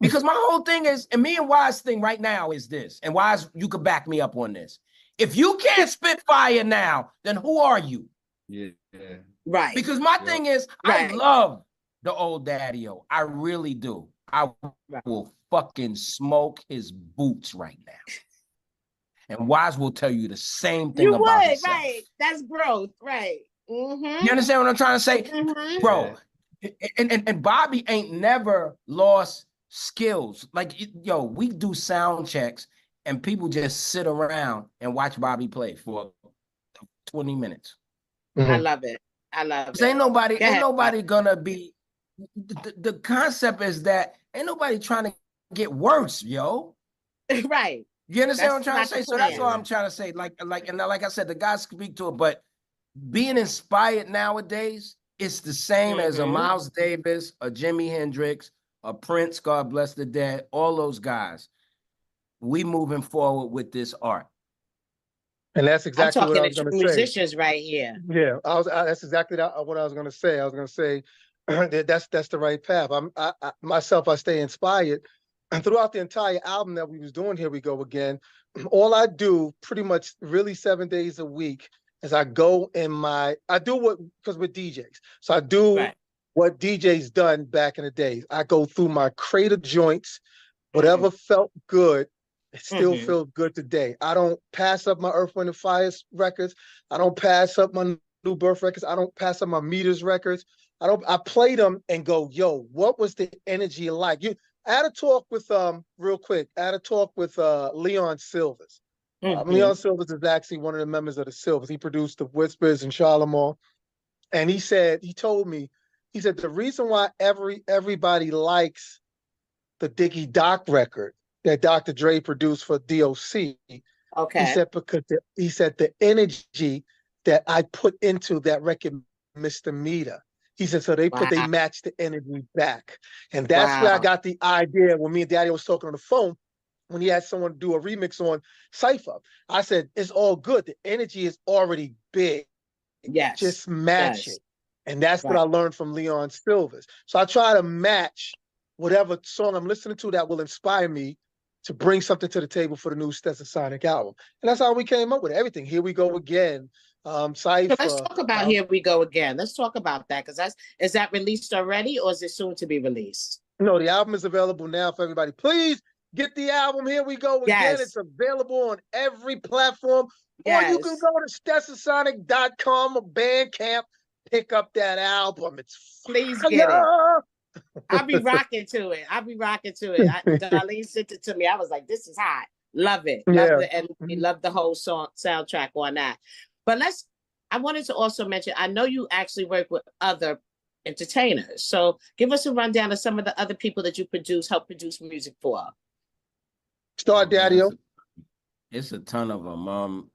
Because my whole thing is, and me and Wise thing right now is this, and Wise, you could back me up on this. If you can't spit fire now, then who are you? Yeah. Right. Because my thing is, I love the old daddy-o. I really do. I will fucking smoke his boots right now. And Wise will tell you the same thing about himself. Right. That's growth, right. You understand what I'm trying to say? Bro, and Bobby ain't never lost skills. Like, yo, we do sound checks and people just sit around and watch Bobby play for 20 minutes. I love it. I love it. Ain't nobody Go ahead. gonna be. The concept is that ain't nobody trying to get worse, yo. Right. You understand what I'm That's trying not to the say? So that's plan. all I'm trying to say. Like I said, the guys speak to it, but being inspired nowadays, it's the same as a Miles Davis, a Jimi Hendrix, a Prince, God bless the dead, all those guys. We moving forward with this art. And that's I'm exactly what talking I to was true going to say. musicians right here. Yeah, that's exactly what I was going to say. I was going to say that's the right path. I stay inspired, and throughout the entire album that we was doing, Here We Go Again, all I do pretty much really 7 days a week is I do what, because we're DJs, so I do what DJs done back in the days. I go through my creative joints, whatever felt good. It still feels good today. I don't pass up my Earth, Wind, and Fire records. I don't pass up my New Birth records. I don't pass up my Meters records. I play them and go, yo, what was the energy like? I had a talk with real quick. I had a talk with Leon Silvers. Leon Silvers is actually one of the members of the Silvers. He produced the Whispers and Charlemagne. And he told me, the reason why everybody likes the Diggy Doc record that Dr. Dre produced for DOC. Okay. He said, because the energy that I put into that record, Mr. Meter. He said, so they match the energy back. And that's where I got the idea when me and Daddy was talking on the phone, when he had someone do a remix on Cypher. I said, it's all good. The energy is already big. Yes. Just match it. And that's what I learned from Leon Silvers. So I try to match whatever song I'm listening to that will inspire me to bring something to the table for the new Stetsasonic album. And that's how we came up with it. Everything. Here We Go Again. Cypher. Let's talk about Here We Go Again. Let's talk about that, because is that released already, or is it soon to be released? No, the album is available now for everybody. Please get the album. Here We Go Again. It's available on every platform. Or you can go to Stetsasonic.com or Bandcamp. Pick up that album. It's please get it. I'll be rocking to it. Darlene sent it to me. I was like, this is hot. Love it. Love it. And we love the whole song soundtrack on that. But I wanted to also mention, I know you actually work with other entertainers. So give us a rundown of some of the other people that you help produce music for. Start, Daddy-O. It's a ton of them.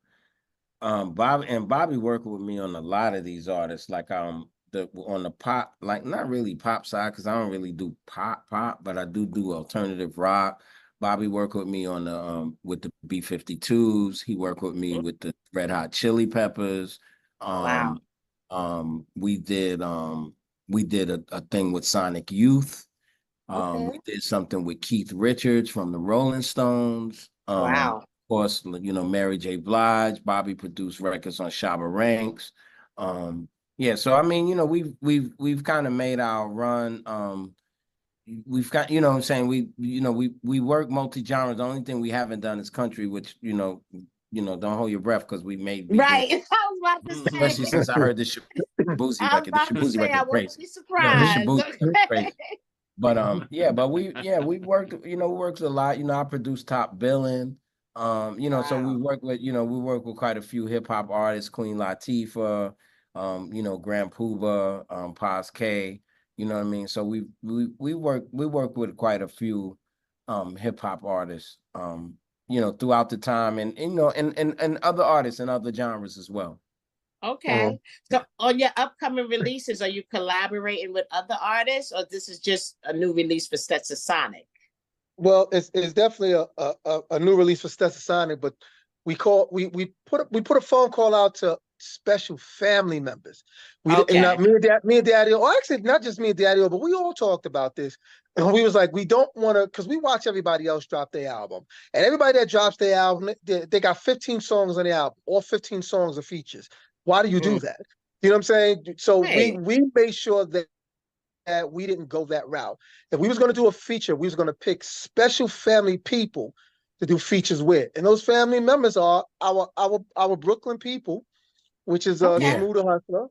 Bobby working with me on a lot of these artists, like on the pop, like not really pop side, because I don't really do pop, but I do alternative rock. Bobby worked with me on the with the B-52s. He worked with me with the Red Hot Chili Peppers. We did a thing with Sonic Youth. We did something with Keith Richards from the Rolling Stones. Of course, Mary J. Blige. Bobby produced records on Shabba Ranks. So I mean, we've kind of made our run. We've got, what I'm saying, we work multi-genres. The only thing we haven't done is country, which don't hold your breath, because we made right. I was about to say, especially since I heard the Shabuzi record. The Shabuzi record I crazy. wouldn't be surprised. The Shabuzi crazy. But we worked, we worked a lot. I produced Top Billin'. So we work with quite a few hip hop artists, Queen Latifah, Grand Puba, Paz K. You know what I mean? So we work with quite a few hip hop artists throughout the time, and other artists and other genres as well. Okay. So on your upcoming releases, are you collaborating with other artists, or this is just a new release for Stetsasonic? Well, it's definitely a new release for Stetsasonic, but we put a phone call out to special family members. Me and Daddy, or actually not just me and Daddy, but we all talked about this. And we was like, we don't want to, because we watch everybody else drop their album. And everybody that drops their album, they got 15 songs on the album, all 15 songs are features. Why do you do that? You know what I'm saying? So we made sure that we didn't go that route. If we was going to do a feature, we was going to pick special family people to do features with. And those family members are our Brooklyn people, which is Smooth the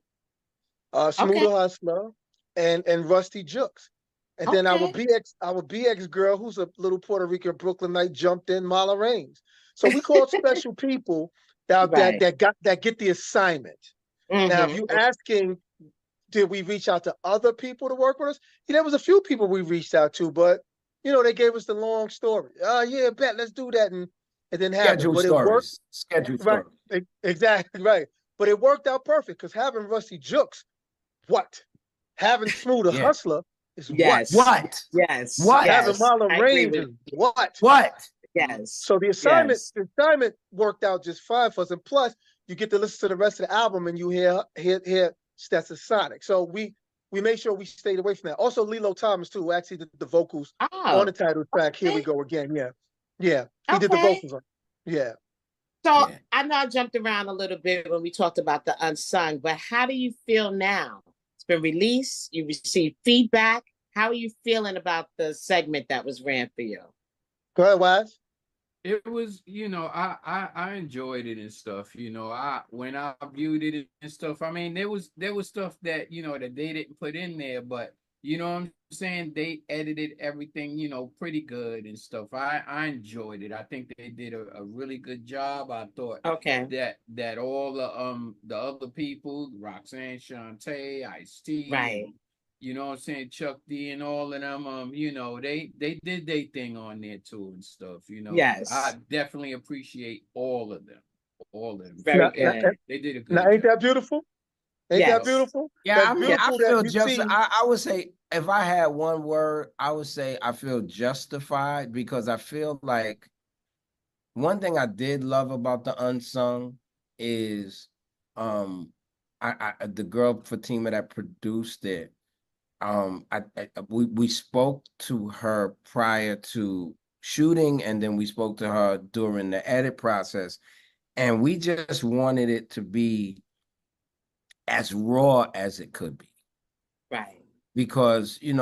Hustler, and Rusty Jukes. And then our Okay. BX girl, who's a little Puerto Rican Brooklynite, jumped in, Mala Raines. So we called special people Right. that get the assignment. Now, if Mm-hmm. you asking, did we reach out to other people to work with us? Yeah, there was a few people we reached out to, but they gave us the long story. Yeah, bet, let's do that, and it didn't happen. Schedule But it worked, stories. Schedule right? stories. Exactly right. But it worked out perfect because having Rusty Jukes, what? Having Smooth the Yeah. Hustler is what? Yes. What? Yes. What? Having Yes. Marlon I agree Raines with is what? What? yes. So Yes. the assignment worked out just fine for us. And plus, you get to listen to the rest of the album and you hear Stetsasonic. So we made sure we stayed away from that. Also, Lilo Thomas too, who actually did the vocals on the Oh, title track. Here we okay. go again. Yeah, yeah, he did the Okay. vocals on. Yeah. So Yeah. I know I jumped around a little bit when we talked about the unsung, but how do you feel now? It's been released, you received feedback. How are you feeling about the segment that was ran for you? Go ahead, Wise. It was, I enjoyed it and stuff. I when I viewed it and stuff. I mean, there was stuff that that they didn't put in there, but you know what I'm saying, they edited everything pretty good and stuff. I enjoyed it. I think they did a really good job. I thought Okay. that all the other people, Roxanne, Shantae, Ice-T, Right. and what I'm saying, Chuck D and all of them, they did their thing on there too and stuff. I Yes. definitely appreciate all of them. All of them. Very Now, Straight. now, good. They did a now, good ain't job. that beautiful? Ain't that So Yes. beautiful? Yeah, That's I mean, I beautiful that feel you just, see. I would say if I had one word, I would say I feel justified because I feel like one thing I did love about the unsung is um the girl Fatima that produced it. We spoke to her prior to shooting, and then we spoke to her during the edit process, and we just wanted it to be as raw as it could be. Right. Because a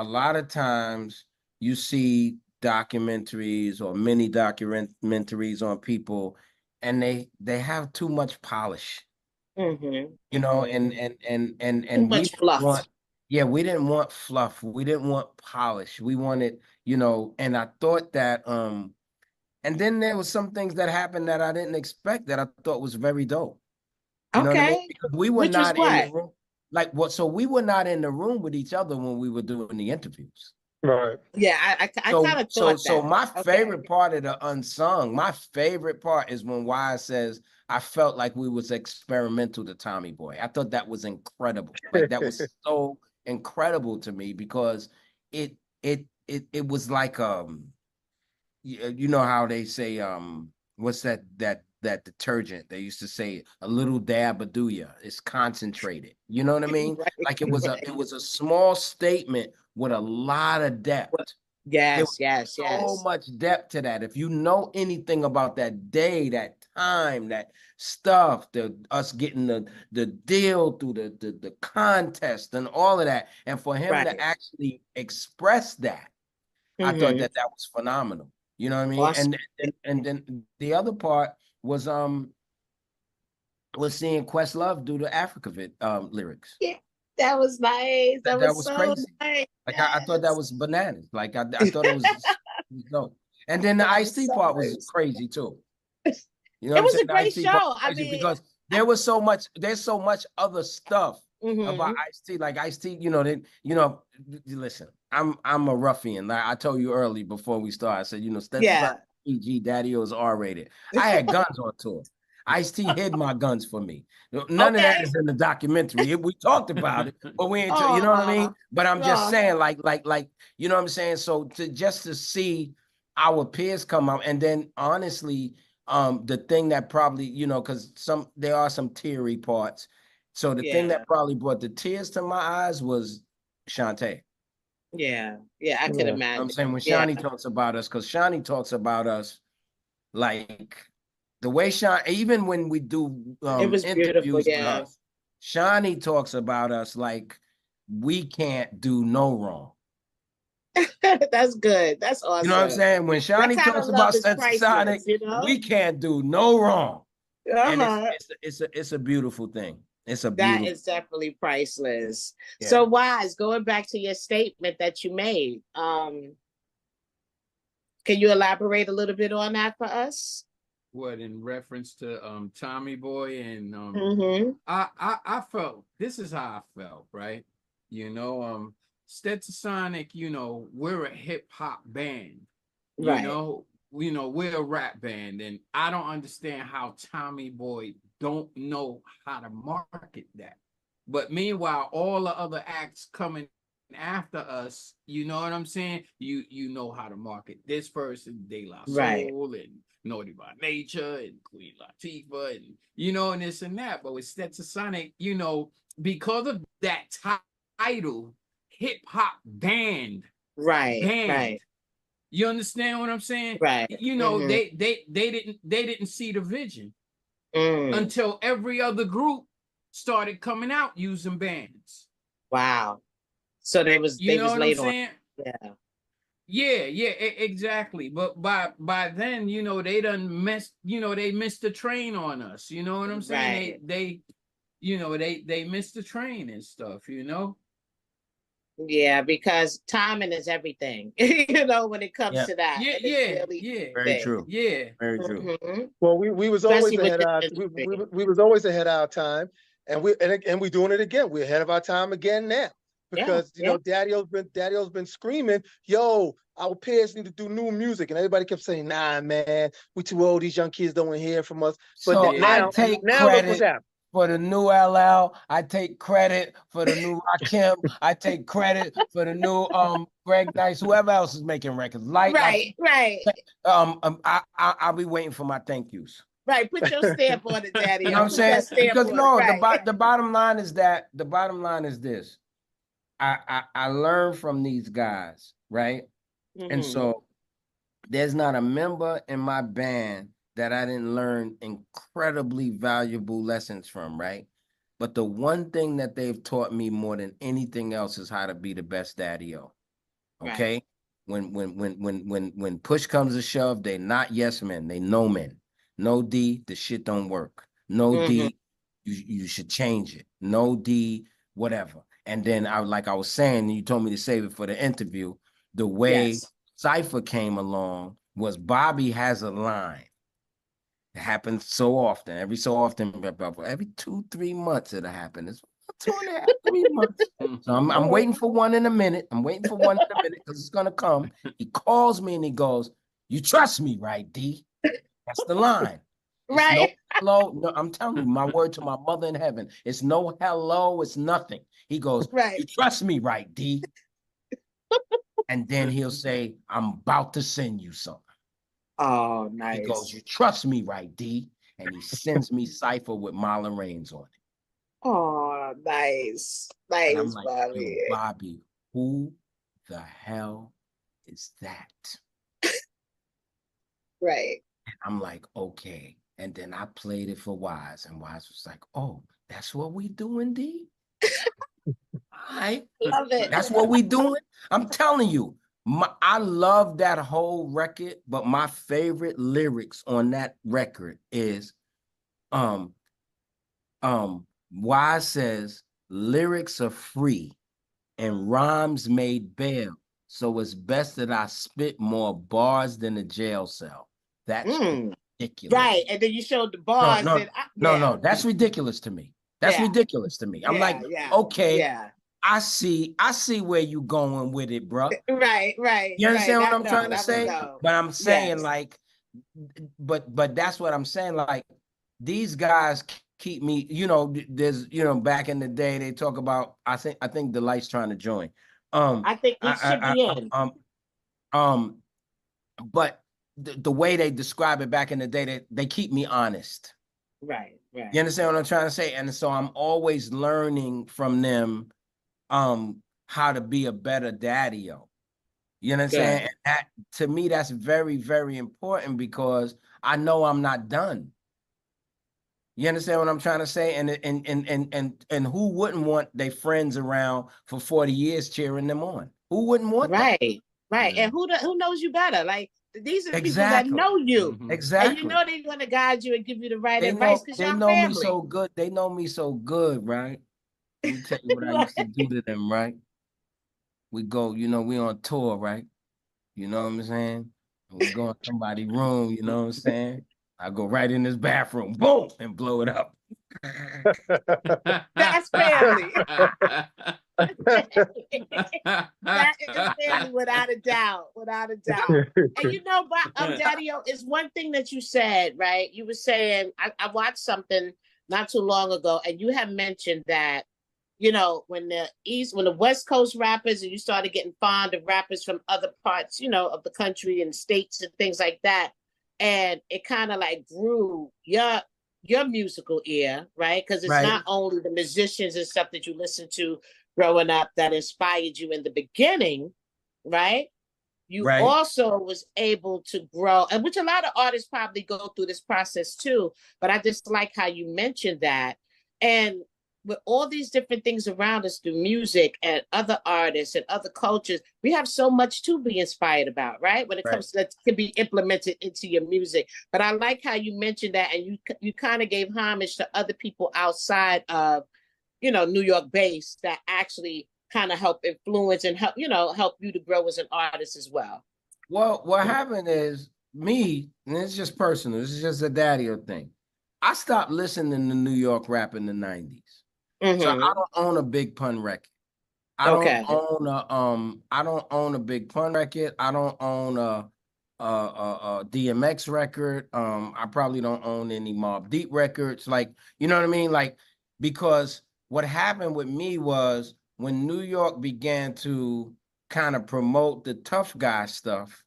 lot of times you see documentaries or mini documentaries on people, and they have too much polish, Mm-hmm. and Too we much didn't fluff. want, yeah, we didn't want fluff, we didn't want polish, we wanted, and I thought that and then there was some things that happened that I didn't expect that I thought was very dope. You know what I mean? Okay. Because we were Which was not in the what? room. Like what? So we were not in the room with each other when we were doing the interviews. Right. Yeah, I kind So of so thought so that. my Okay. favorite part of the unsung, my favorite part is when Wise says, I felt like we was experimental to Tommy Boy. I thought that was incredible. Like that was so incredible to me because it was like you know how they say what's that detergent they used to say, a little dab of do ya, it's concentrated, you know what I mean? Right. Like it was Right. a small statement with a lot of depth. There Yes, was yes, so yes. much depth to that. If you know anything about that day, that time, that stuff, the us getting the deal through the contest and all of that, and for him to Right. actually express that, I thought Mm-hmm. that that was phenomenal. You know what I mean? Awesome. And then the other part was seeing Questlove do the Africa lyrics. Yeah, that was nice. That That was was so crazy. nice. Like I thought that Yes. was bananas. Like I thought it was dope. And then the That Ice was T so part was nice. crazy too. You know what It I'm was saying? a The Ice great T part show. was I crazy mean, because there's so much other stuff about mm-hmm. Ice T. Like Ice T, listen, I'm a ruffian. Like I told you early before we started, I said, Stetsasonic Yeah. PG, Daddy is R-rated. I had guns on tour. Ice T hid my guns for me. None of that Okay. is in the documentary. We talked about it, but we ain't, you know what I mean? Oh, But I'm just no. saying, like, you know what I'm saying? So to see our peers come out, and then honestly, the thing that probably, because there are some teary parts. So the thing Yeah. that probably brought the tears to my eyes was Shantae. Yeah. Yeah. I could Yeah. I'm imagine. saying when Yeah. Shawnee talks about us, because Shawnee talks about us like the way even when we do It was beautiful. interviews with Yeah. her, Shawnee talks about us like we can't do no wrong. That's good. That's You know what I'm awesome. saying? When That Shawnee kind of talks love about is Stetsasonic, priceless, you know? we can't do no wrong. And Uh-huh. it's a beautiful thing. It's a That beautiful. is definitely priceless. Yeah. So Wise, going back to your statement that you made, can you elaborate a little bit on that for us? What, in reference to Tommy Boy and Mm-hmm. I felt, this is how I felt, right? Stetsasonic, we're a hip hop band. Right. We're a rap band, and I don't understand how Tommy Boy don't know how to market that. But meanwhile, all the other acts coming after us, you know what I'm saying? You know how to market this person, De La Right. Soul and Naughty by Nature and Queen Latifah, and and this and that. But with Stetsasonic, because of that title, hip hop band. Right. You understand what I'm saying? Right. They didn't see the vision until every other group started coming out using bands. Wow. So they was You know what I'm late on. saying? Yeah, exactly. But by then, they done messed, they missed the train on us. You know what I'm saying? Right. They missed the train and stuff, Yeah, because timing is everything, when it comes to that. Yeah, It is really Very everything. true. Yeah. Very true. Mm-hmm. Well, we was always Especially with ahead this of our industry. we was always ahead of our time, and we doing it again. We're ahead of our time again now because Daddy-O's been screaming, "Yo, our peers need to do new music," and everybody kept saying, "Nah, man, we too old. These young kids don't want to hear from us." But So I now take look what's credit happening. for the new LL. I take credit for the new Rakim. I take credit for the new Greg Nice, whoever else is making records. Right. I'll be waiting for my thank yous. Right. Put your stamp on it, Daddy. You know what I'm Put saying? that stamp Because on no, it. Right. the bottom line is this. I learned from these guys, right? And so there's not a member in my band that I didn't learn incredibly valuable lessons from, right? But the one thing that they've taught me more than anything else is how to be the best daddy-o. Okay? Right. When push comes to shove, they not yes men, they no men. No D, the shit don't work. No D, you should change it. No D, whatever. And then I was saying, you told me to save it for the interview. The way Cypher came along was Bobby has a line. It happens so often, every 2-3 months it'll happen. It's 2.5, 3 months. So I'm waiting for one in a minute. Because it's gonna come. He calls me and he goes, "You trust me, right, D?" That's the line. It's no hello. No, I'm telling you, my word to my mother in heaven. It's no hello, it's nothing. He goes, "You trust me, right, D?" And then he'll say, "I'm about to send you something." Oh, nice. He goes, "You trust me, right, D?" And he sends me Cypher with Marlon Reigns on it. Oh, nice. And I'm like, Bobby. "Yo, Bobby, who the hell is that?" Right. And I'm like, "Okay." And then I played it for Wise, and Wise was like, "Oh, that's what we doing, D?" All right. Love it. That's what we doing. I'm telling you, I love that whole record, but my favorite lyrics on that record is Wise says lyrics are free and rhymes made bail. So it's best that I spit more bars than a jail cell. That's ridiculous. Right. And then you showed the bars. No, that's ridiculous to me. That's ridiculous to me. I'm like, okay, I see where you going with it, bro. Right. You understand what I'm trying to say? But I'm saying but that's what I'm saying. Like, these guys keep me, there's, back in the day, they talk about, I think the light's trying to join. I think it should be in. But the way they describe it back in the day, they keep me honest. Right. You understand what I'm trying to say? And so I'm always learning from them how to be a better daddy-o. You know what I'm saying? And that, to me, that's very, very important because I know I'm not done. You understand what I'm trying to say? And who wouldn't want their friends around for 40 years cheering them on? Who wouldn't want that? Right. And who knows you better? Like, These are people that Exactly. know you. Mhm. Exactly. And you know they're going to guide you and give you the right They advice know because they y'all know me family. so good. They know me so good, right? Let me tell you what I used to do to them, right? We go, we on tour, right? You know what I'm saying? And we go in somebody's room, you know what I'm saying? I go right in this bathroom, boom, and blow it up. That's family. That is family without a doubt. Without a doubt. And you know, but Daddy-O, is one thing that you said, right? You were saying, I watched something not too long ago, and you had mentioned that, when the West Coast rappers and you started getting fond of rappers from other parts, of the country and states and things like that. And it kind of like grew your musical ear, right? Because it's Right. not only the musicians and stuff that you listen to growing up that inspired you in the beginning, right? You Right. also was able to grow, and which a lot of artists probably go through this process too. But I just like how you mentioned that. And with all these different things around us through music and other artists and other cultures, we have so much to be inspired about, right? When it Right. comes to that can be implemented into your music. But I like how you mentioned that, and you kind of gave homage to other people outside of New York based that actually kind of help influence and help you to grow as an artist as well. Well, what happened is me, and it's just personal, this is just a Daddy-O thing. I stopped listening to New York rap in the 90s. So I don't own a Big Pun record. I don't own a Big Pun record. I don't own a DMX record. I probably don't own any Mobb Deep records. Like, you know what I mean? Like, because what happened with me was when New York began to kind of promote the tough guy stuff,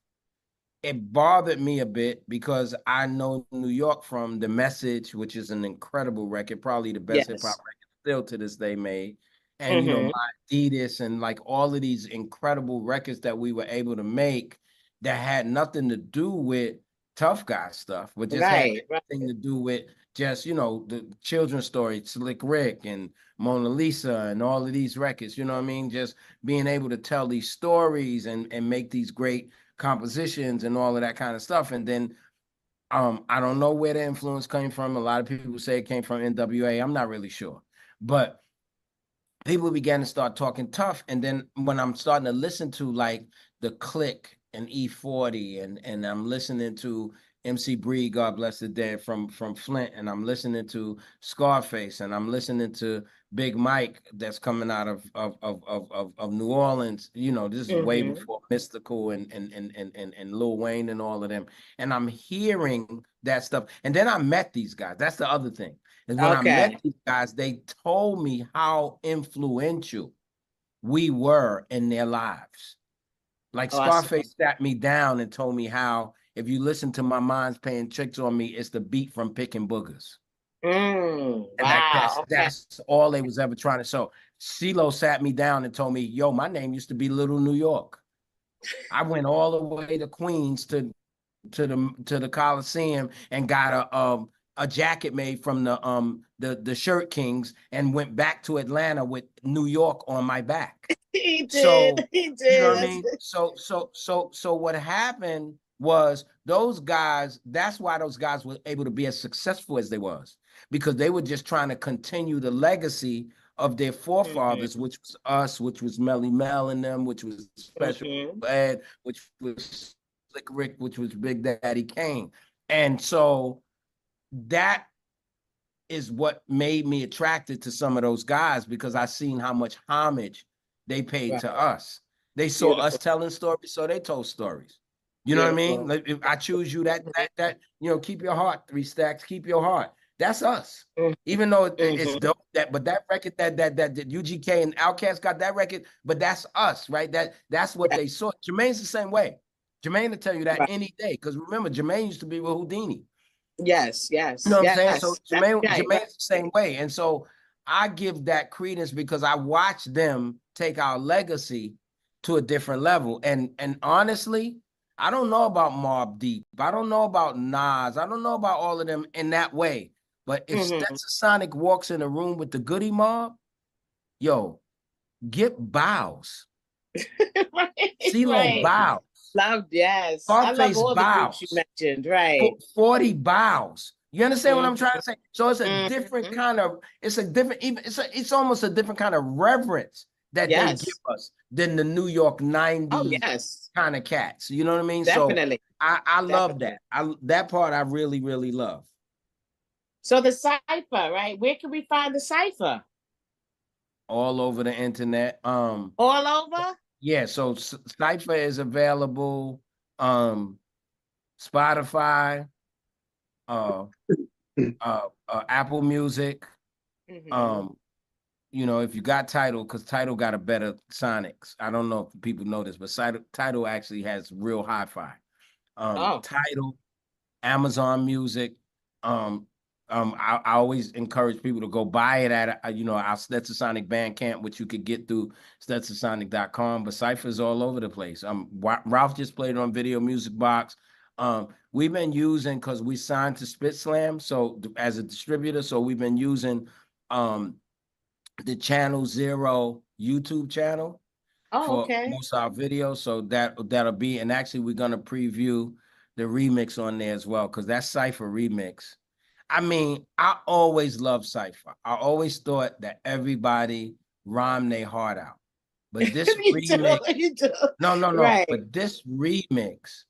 it bothered me a bit because I know New York from The Message, which is an incredible record, probably the best hip hop record still to this day made. And, My Adidas and like all of these incredible records that we were able to make that had nothing to do with tough guy stuff, but just had everything to do with just, the children's story, Slick Rick and Mona Lisa and all of these records, you know what I mean? Just being able to tell these stories and make these great compositions and all of that kind of stuff. And then I don't know where the influence came from. A lot of people say it came from NWA. I'm not really sure. But people began to start talking tough. And then when I'm starting to listen to like the Click and E40 and I'm listening to MC Bree, God bless the dead, from Flint, and I'm listening to Scarface, and I'm listening to Big Mike that's coming out of New Orleans. This is way before Mystical and Lil Wayne and all of them. And I'm hearing that stuff. And then I met these guys. That's the other thing. And when I met these guys, they told me how influential we were in their lives. Like Scarface sat me down and told me how, if you listen to My Mind's Playing Tricks on Me, it's the beat from Picking Boogers. And that's all they was ever trying to. So CeeLo sat me down and told me, yo, my name used to be Little New York. I went all the way to Queens to the Coliseum and got a jacket made from the Shirt Kings and went back to Atlanta with New York on my back. He did. You know what I mean? So what happened was those guys, that's why those guys were able to be as successful as they was, because they were just trying to continue the legacy of their forefathers, which was us, which was Melly Mel and them, which was Special Ed, which was Slick Rick, which was Big Daddy Kane. And so that is what made me attracted to some of those guys, because I seen how much homage they paid to us. They saw us telling stories, so they told stories. You know what I mean? Like, if I choose you, that keep your heart, 3 Stacks, keep your heart. That's us. Even though it's dope, but that record that UGK and Outkast got that record, but that's us, right? That's what they saw. Jermaine's the same way. Jermaine will tell you that any day, because remember, Jermaine used to be with Houdini. Yes. You know what I'm saying? So Jermaine's the same way. And so I give that credence because I watched them take our legacy to a different level. And honestly, I don't know about Mobb Deep. I don't know about Nas. I don't know about all of them in that way. But if Stetsasonic walks in a room with the Goody Mob, yo, get bows. CeeLo bows. Yes. I love Scarface all the groups you bows. mentioned, right? 40 bows. You understand what I'm trying to say? So it's a different Mhm. kind of, it's a different, even it's almost a different kind of reverence that they give Yes. us than the New York Oh, 90s yes. kind of cats. You know what I mean? So Definitely. I love Definitely. that. That part I really, really love. So the cipher, right? Where can we find the cipher? All over the internet. All over? Yeah, so Cypher is available, Spotify, uh, Apple Music. Hmm. You know, if you got Tidal, because Tidal got a better Sonics. I don't know if people know this, but Tidal actually has real hi-fi. Oh, Tidal, Amazon Music. I always encourage people to go buy it at our Stetsasonic Bandcamp, which you could get through stetsasonic.com. But Cypher's all over the place. Ralph just played it on Video Music Box. We've been using, because we signed to Spit Slam, so as a distributor, so we've been using the Channel Zero YouTube channel oh, for okay. most of our videos. So that'll be, and actually we're gonna preview the remix on there as well, because that Cypher remix. I mean, I always loved Cypher. I always thought that everybody rhymed their heart out. But this You do, remix, you do. no. Right. But this remix,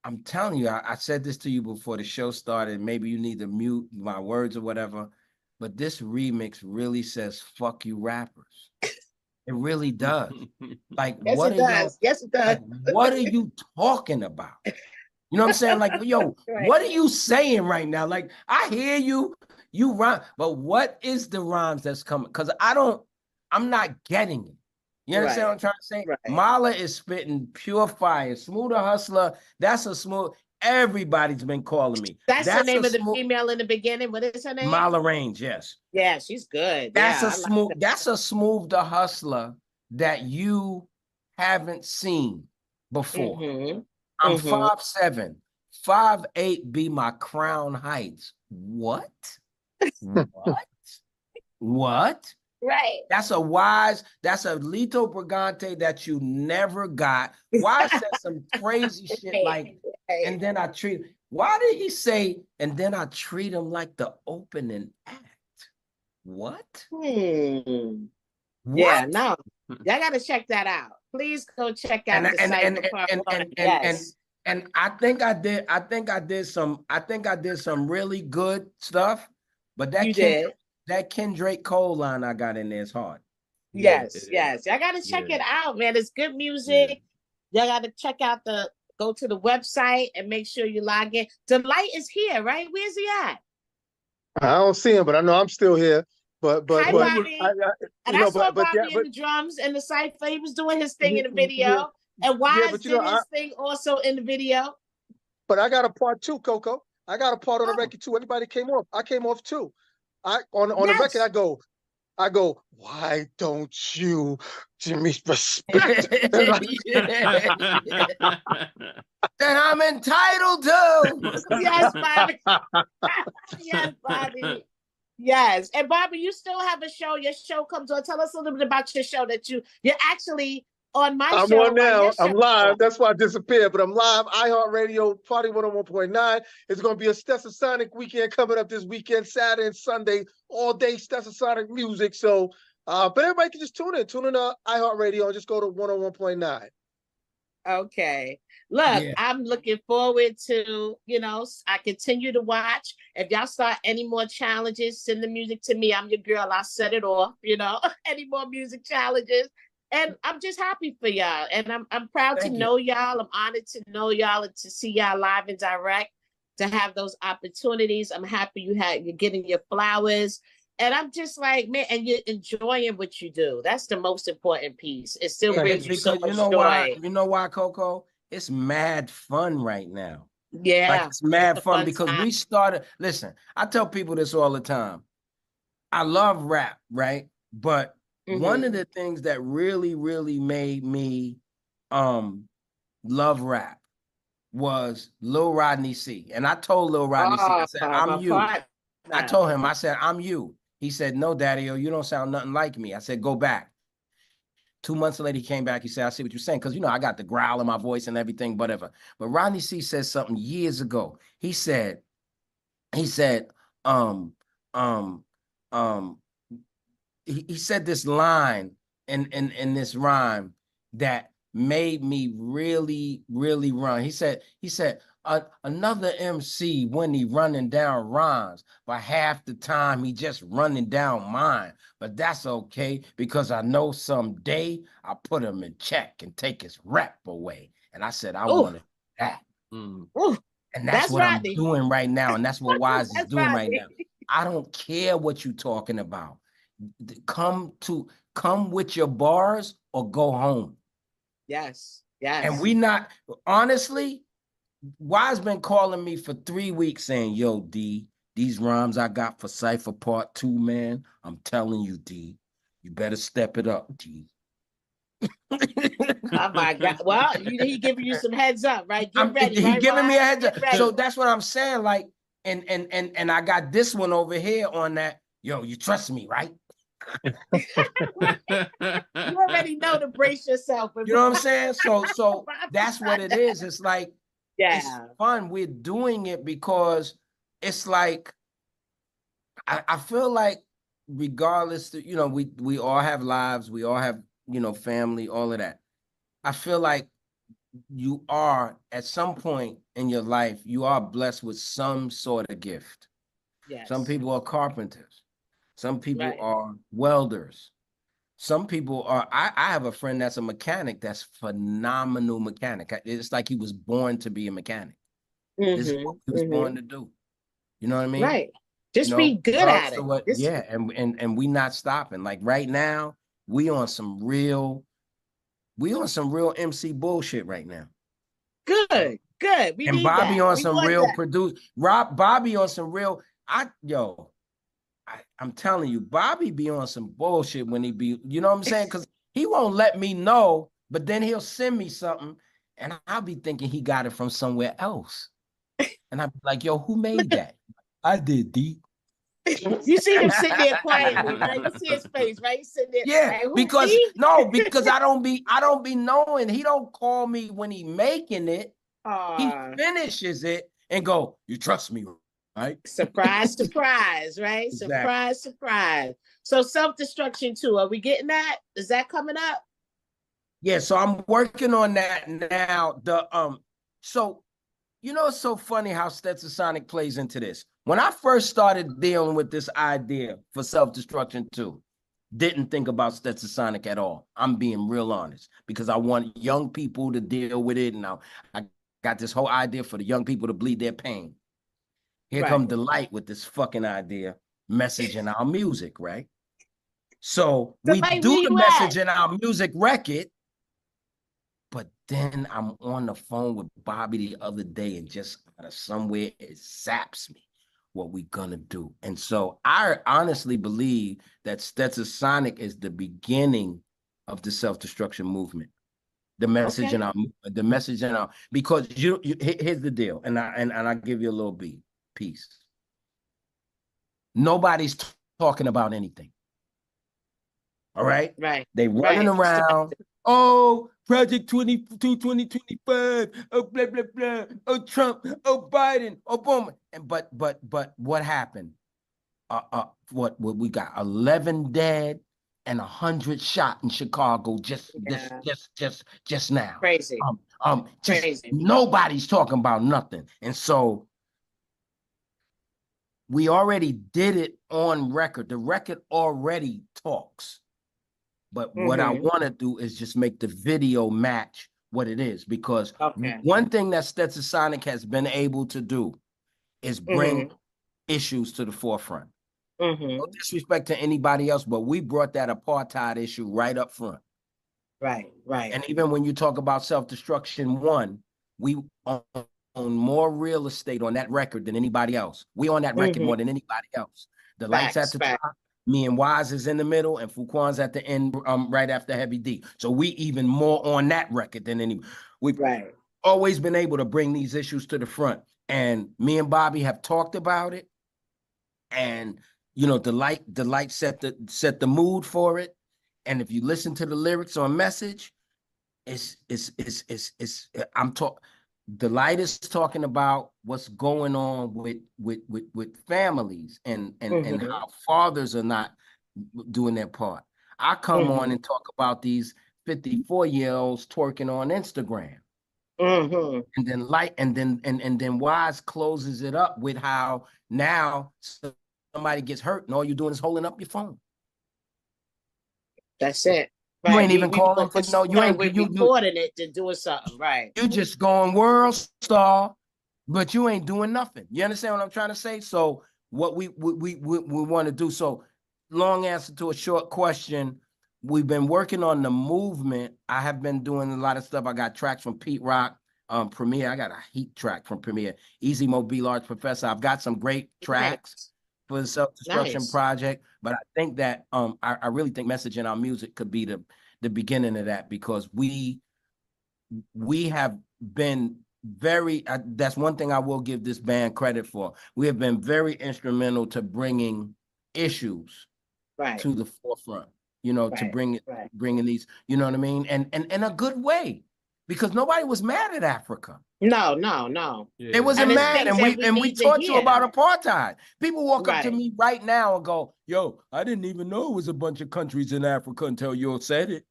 I'm telling you, I said this to you before the show started. Maybe you need to mute my words or whatever. But this remix really says "fuck you, rappers." It really does. Like, Yes, what it are y'all? does. Yes, it does. Like, what are you talking about? You know what I'm saying? Like, yo, Right. what are you saying right now? Like, I hear you rhyme, but what is the rhymes that's coming? Because I'm not getting it. You understand Right. what I'm trying to say? Right. Mala is spitting pure fire. Smoother Hustler, that's a smooth. Everybody's been calling me. That's the That's a name of the smooth female in the beginning. What is her name? Mala Range, yes. Yeah, she's good. That's Yeah, a I like smooth, that. that's a smoother hustler that you haven't seen before. Mm-hmm. I'm Mm-hmm. 5'7", 5'8" be my crown heights. What? What? What? Right. That's a Lito Brigante that you never got. Why said some crazy shit like, Right. and then I treat, why did he say, and then I treat him like the opening act? What? Hmm. Yeah, What? no. Y'all gotta check that out. Please go check And out the and site and for part and one. and and and, Yes, and I think I did some really good stuff, but you did. that Kendrick Cole line I got in there is hard. Yeah, it Yes, is. yes. Y'all gotta check Yeah, it out, man. It's good yeah. music. Y'all gotta check out go to the website and make sure you log in. Delight is here, right? Where's he at? I don't see him, but I know I'm still here. Hi, Well, he was. Bobby. And you I know, saw but yeah, Bobby in the drums in the cipher. He was doing his thing in the yeah, video. And yeah, Wise but you know, did his thing also in the video. but I got a part too, Coco. I got a part on the Oh, record too. Anybody came off? I came off too. On the record, yes. I go, why don't you, Jimmy, respect? And like, That I'm entitled to. Yes, Bobby. Yes, Bobby. Yes. And Bobby, you still have a show. Your show comes on. Tell us a little bit about your show that you're actually on my I'm show on while your now. show I'm is live. on. That's why I disappeared, but I'm live. iHeartRadio, Party 101.9. It's going to be a Stetsasonic weekend coming up this weekend, Saturday and Sunday, all day Stetsasonic music. So, but everybody can just tune in to iHeartRadio and just go to 101.9. Okay. Look, Yeah. I'm looking forward to, I continue to watch. If y'all start any more challenges, send the music to me. I'm your girl. I'll set it off, any more music challenges. And I'm just happy for y'all. And I'm proud to Thank you. know y'all. I'm honored to know y'all and to see y'all live and direct, to have those opportunities. I'm happy you're getting your flowers. And I'm just like, man, and you're enjoying what you do. That's the most important piece. It still Yeah, brings you so because much joy. you know why, Coco? It's mad fun right now. Like, Yeah, it's it's mad a fun fun because time. we started. Listen, I tell people this all the time. I love rap, right? But one of the things that really, really made me love rap was Lil Rodney C. And I told Lil Rodney C, I said, I'm My you. partner. I told him, I said, I'm you. He said, no, Daddy-O, you don't sound nothing like me. I said, go back. 2 months later, he came back. He said, I see what you're saying. Because, I got the growl in my voice and everything, whatever. But Rodney C said something years ago. He said, um, um, um, he said this line in this rhyme that made me really, really run. He said, another MC when he running down rhymes, but half the time he just running down mine. But that's okay, because I know someday I'll put him in check and take his rep away. And I said, I wanted that. And that's what Rodney. I'm doing right now. And that's what Wise is doing right now. I don't care what you're talking about. Come with your bars or go home. Yes. And we not, honestly, Wise been calling me for 3 weeks saying, yo, D, these rhymes I got for Cypher Part 2, man, I'm telling you, D, you better step it up, D. Oh my God. Well, he giving you some heads up, right? Get ready. He giving me a heads up. Ready. So that's what I'm saying. Like, and I got this one over here on that. Yo, you trust me, right? You already know to brace yourself. You know what I'm saying? So that's what it is. It's like, it's fun. We're doing it because it's like, I feel like regardless, we all have lives, we all have, family, all of that. I feel like you are, at some point in your life, you are blessed with some sort of gift. Yes. Some people are carpenters. Some people are welders. Some people are, I have a friend that's a mechanic, that's phenomenal mechanic. It's like he was born to be a mechanic. This is what he was born to do. You know what I mean? Right. Just be good at it. And we not stopping. Like right now, we on some real MC bullshit right now. Good. We and need Bobby that. on some real produce. Bobby on some real. I'm telling you, Bobby be on some bullshit when he be. You know what I'm saying? Because he won't let me know, but then he'll send me something, and I'll be thinking he got it from somewhere else, and I'm like, yo, who made that? I did, D. You see him sitting there quietly, right? You see his face, right? He's sitting there. Yeah, like, because I don't be knowing. He don't call me when he making it. He finishes it and go, you trust me, right? Surprise, right? Exactly. Surprise. So self-destruction too. Are we getting that? Is that coming up? Yeah, so I'm working on that now. So it's so funny how Stetsasonic plays into this. When I first started dealing with this idea for self-destruction too, didn't think about Stetsasonic at all. I'm being real honest, because I want young people to deal with it. And I got this whole idea for the young people to bleed their pain. Here come Delight with this fucking idea, message in our music, right? So we do the message in our music record, but then I'm on the phone with Bobby the other day, and just out of somewhere it zaps me what we gonna do. And so I honestly believe that Stetsasonic is the beginning of the self-destruction movement. The message in our, because here's the deal, and I give you a little piece. Nobody's talking about anything. All right? Right. They running around. Oh, Project 2025. Oh, blah, blah, blah. Oh, Trump. Oh, Biden. Oh, boom. And but what happened? What we got? 11 dead and 100 shot in Chicago just now. Crazy. Crazy. Nobody's talking about nothing. And so we already did it on record. The record already talks. But what I want to do is just make the video match what it is. Because one thing that Stetsasonic has been able to do is bring issues to the forefront. No disrespect to anybody else, but we brought that apartheid issue right up front. Right. And even when you talk about self-destruction 1, we own more real estate on that record than anybody else. We on that record more than anybody else. The lights at the top. Me and Wise is in the middle, and Fuquan's at the end, right after Heavy D. So we even more on that record than any. We've always been able to bring these issues to the front, and me and Bobby have talked about it. And Delight set the mood for it, And if you listen to the lyrics or message, Delight is talking about what's going on with families and how fathers are not doing their part. I come on and talk about these 54-year-olds twerking on Instagram. And then Wise closes it up with how now somebody gets hurt and all you're doing is holding up your phone. That's it. You ain't even calling. You ain't recording it to doing something, right? You just going world star, but you ain't doing nothing. You understand what I'm trying to say? So what we want to do. So long answer to a short question. We've been working on the movement. I have been doing a lot of stuff. I got tracks from Pete Rock, Premier. I got a heat track from Premier. Easy Mo B Large Professor. I've got some great tracks for the Self-Destruction Project. But I think that I really think messaging our music could be the beginning of that, because we have been very, that's one thing I will give this band credit for. We have been very instrumental to bringing issues to the forefront, to bringing these, you know what I mean? And in a good way, because nobody was mad at Africa. No. Yeah. They wasn't mad, and we taught you about apartheid. People walk up to me right now and go, "Yo, I didn't even know it was a bunch of countries in Africa until you said it.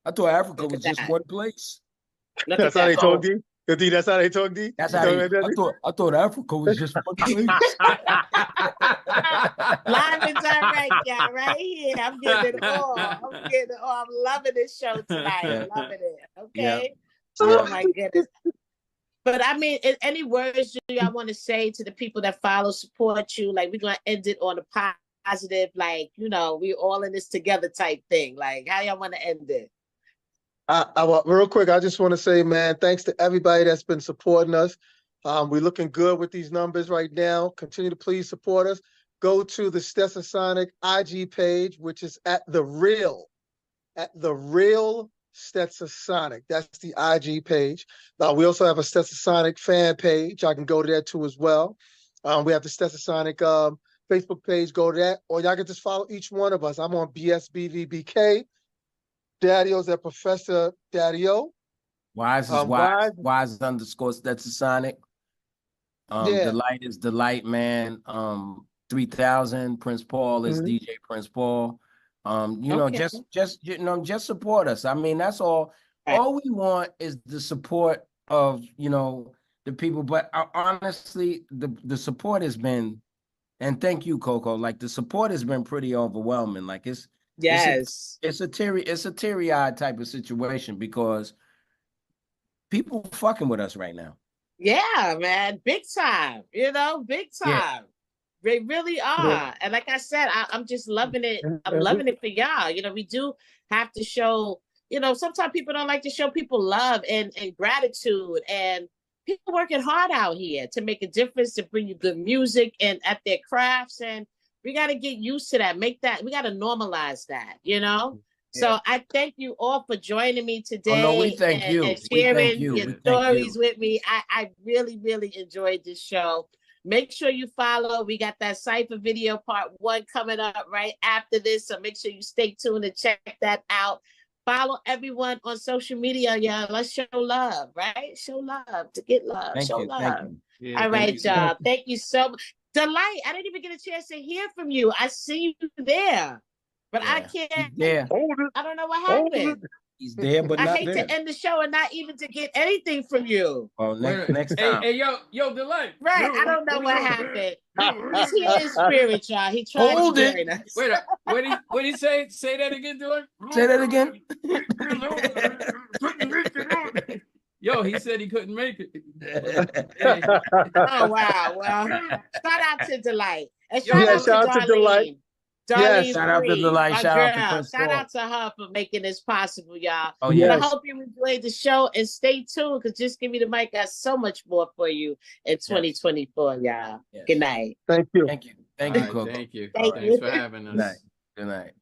I thought Africa was just one place." That's how they talk, D? D, that's how they talk, D? That's how I thought Africa was just one place. Live and direct, y'all, right here. I'm getting it all. I'm loving this show tonight. I'm loving it. Okay. Oh my goodness. But I mean, any words do y'all want to say to the people that follow, support you? Like, we're going to end it on a positive, like, we're all in this together type thing. Like, how y'all want to end it? Real quick, I just want to say, man, thanks to everybody that's been supporting us. We're looking good with these numbers right now. Continue to please support us. Go to the Stetsasonic IG page, which is at the real Stetsasonic. That's the IG page. We also have a Stetsasonic fan page. I can go to that too as well. We have the Stetsasonic Facebook page. Go to that, or y'all can just follow each one of us. I'm on BSBVBK. Daddy-O's at Professor Daddy-O. Wise is Wise _ Stetsasonic. Delight is Delight, man. 3000 Prince Paul is DJ Prince Paul. Just support us. I mean, that's all. All we want is the support of the people. But honestly, the support has been, and thank you, Coco. Like, the support has been pretty overwhelming. Like, it's a teary-eyed type of situation, because people fucking with us right now. Yeah, man, big time. Big time. Yeah. They really are. Yeah. And like I said, I'm just loving it. I'm loving it for y'all. We do have to show, sometimes people don't like to show people love and gratitude, and people working hard out here to make a difference, to bring you good music and at their crafts. And we got to get used to that. We got to normalize that, Yeah. So I thank you all for joining me today. Oh, no, we thank you. And sharing your stories with me. I really, really enjoyed this show. Make sure you follow. We got that Cypher video part 1 coming up right after this. So make sure you stay tuned and check that out. Follow everyone on social media, y'all. Let's show love, right? Show love to get love. Show love. Thank you. Yeah, all right, y'all. Thank you so much. Delight, I didn't even get a chance to hear from you. I see you there, but I can't. Yeah. I don't know what happened. He's there, but not I hate to end the show and not even to get anything from you. Oh, next time. Hey, yo, Delight. Right, I don't know what happened. He's here in spirit, y'all. He tried to join us. Wait, what did he say? Say that again, Delight. Say that again. Yo, he said he couldn't make it. Oh, wow. Well, shout out to Delight. And shout out to Delight. Yes, shout out to Delight. Shout out to her for making this possible, y'all. Oh, yes. And I hope you enjoyed the show, and stay tuned, because Just Give Me the Mic got so much more for you in 2024, y'all. Yes. Good night. Thank you. Thank you, Coco. Thank you. Thanks for having us. Good night.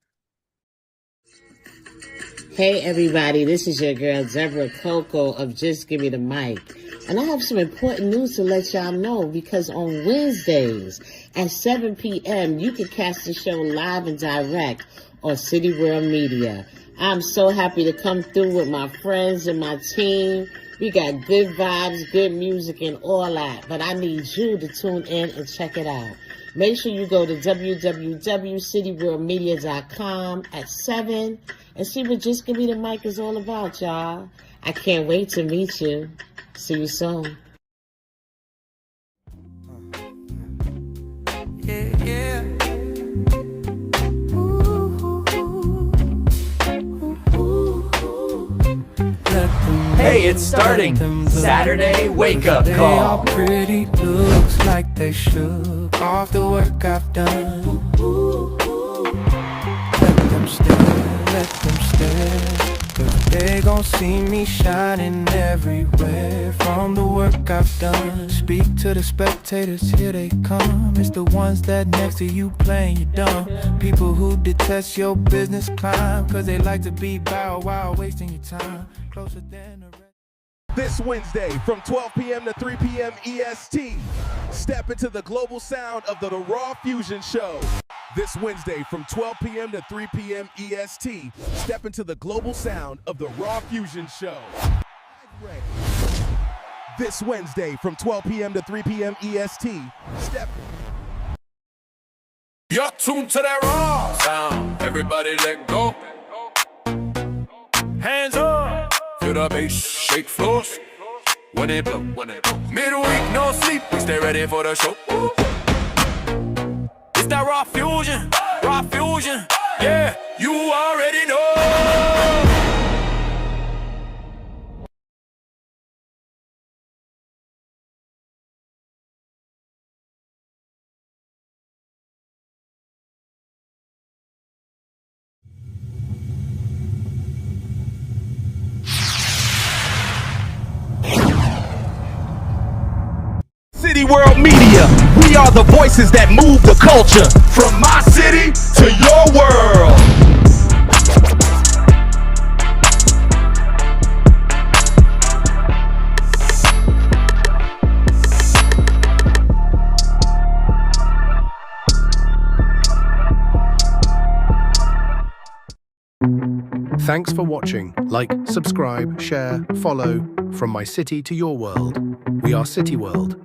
Hey everybody, this is your girl Deborah Coco of Just Give Me the Mic. And I have some important news to let y'all know, because on Wednesdays at 7 p.m. you can catch the show live and direct on City World Media. I'm so happy to come through with my friends and my team. We got good vibes, good music, and all that. But I need you to tune in and check it out. Make sure you go to www.cityworldmedia.com at 7 and see what Just Give Me the Mic is all about, y'all. I can't wait to meet you. See you soon. Yeah, yeah. Hey, it's starting. Saturday wake up They all call. pretty, looks like they shook off the work I've done. Let them stare, 'cause they gon' see me shining everywhere from the work I've done. Speak to the spectators, here they come. It's the ones that next to you playing you dumb. People who detest your business climb, 'cause they like to be bow wow, wasting your time. Closer than the rest. This Wednesday from 12 p.m. to 3 p.m. EST, step into the global sound of the Raw Fusion Show. This Wednesday from 12 p.m. to 3 p.m. EST, step into the global sound of the Raw Fusion Show. This Wednesday from 12 p.m. to 3 p.m. EST, step. You're tuned to that raw sound. Everybody let go. Hands up. Feel the bass, shake floors. When it blow, midweek, no sleep. We stay ready for the show. It's that raw fusion, yeah, you already know. City World Media, we are the voices that move the culture. From my city to your world. Thanks for watching. Like, subscribe, share, follow. From my city to your world. We are City World.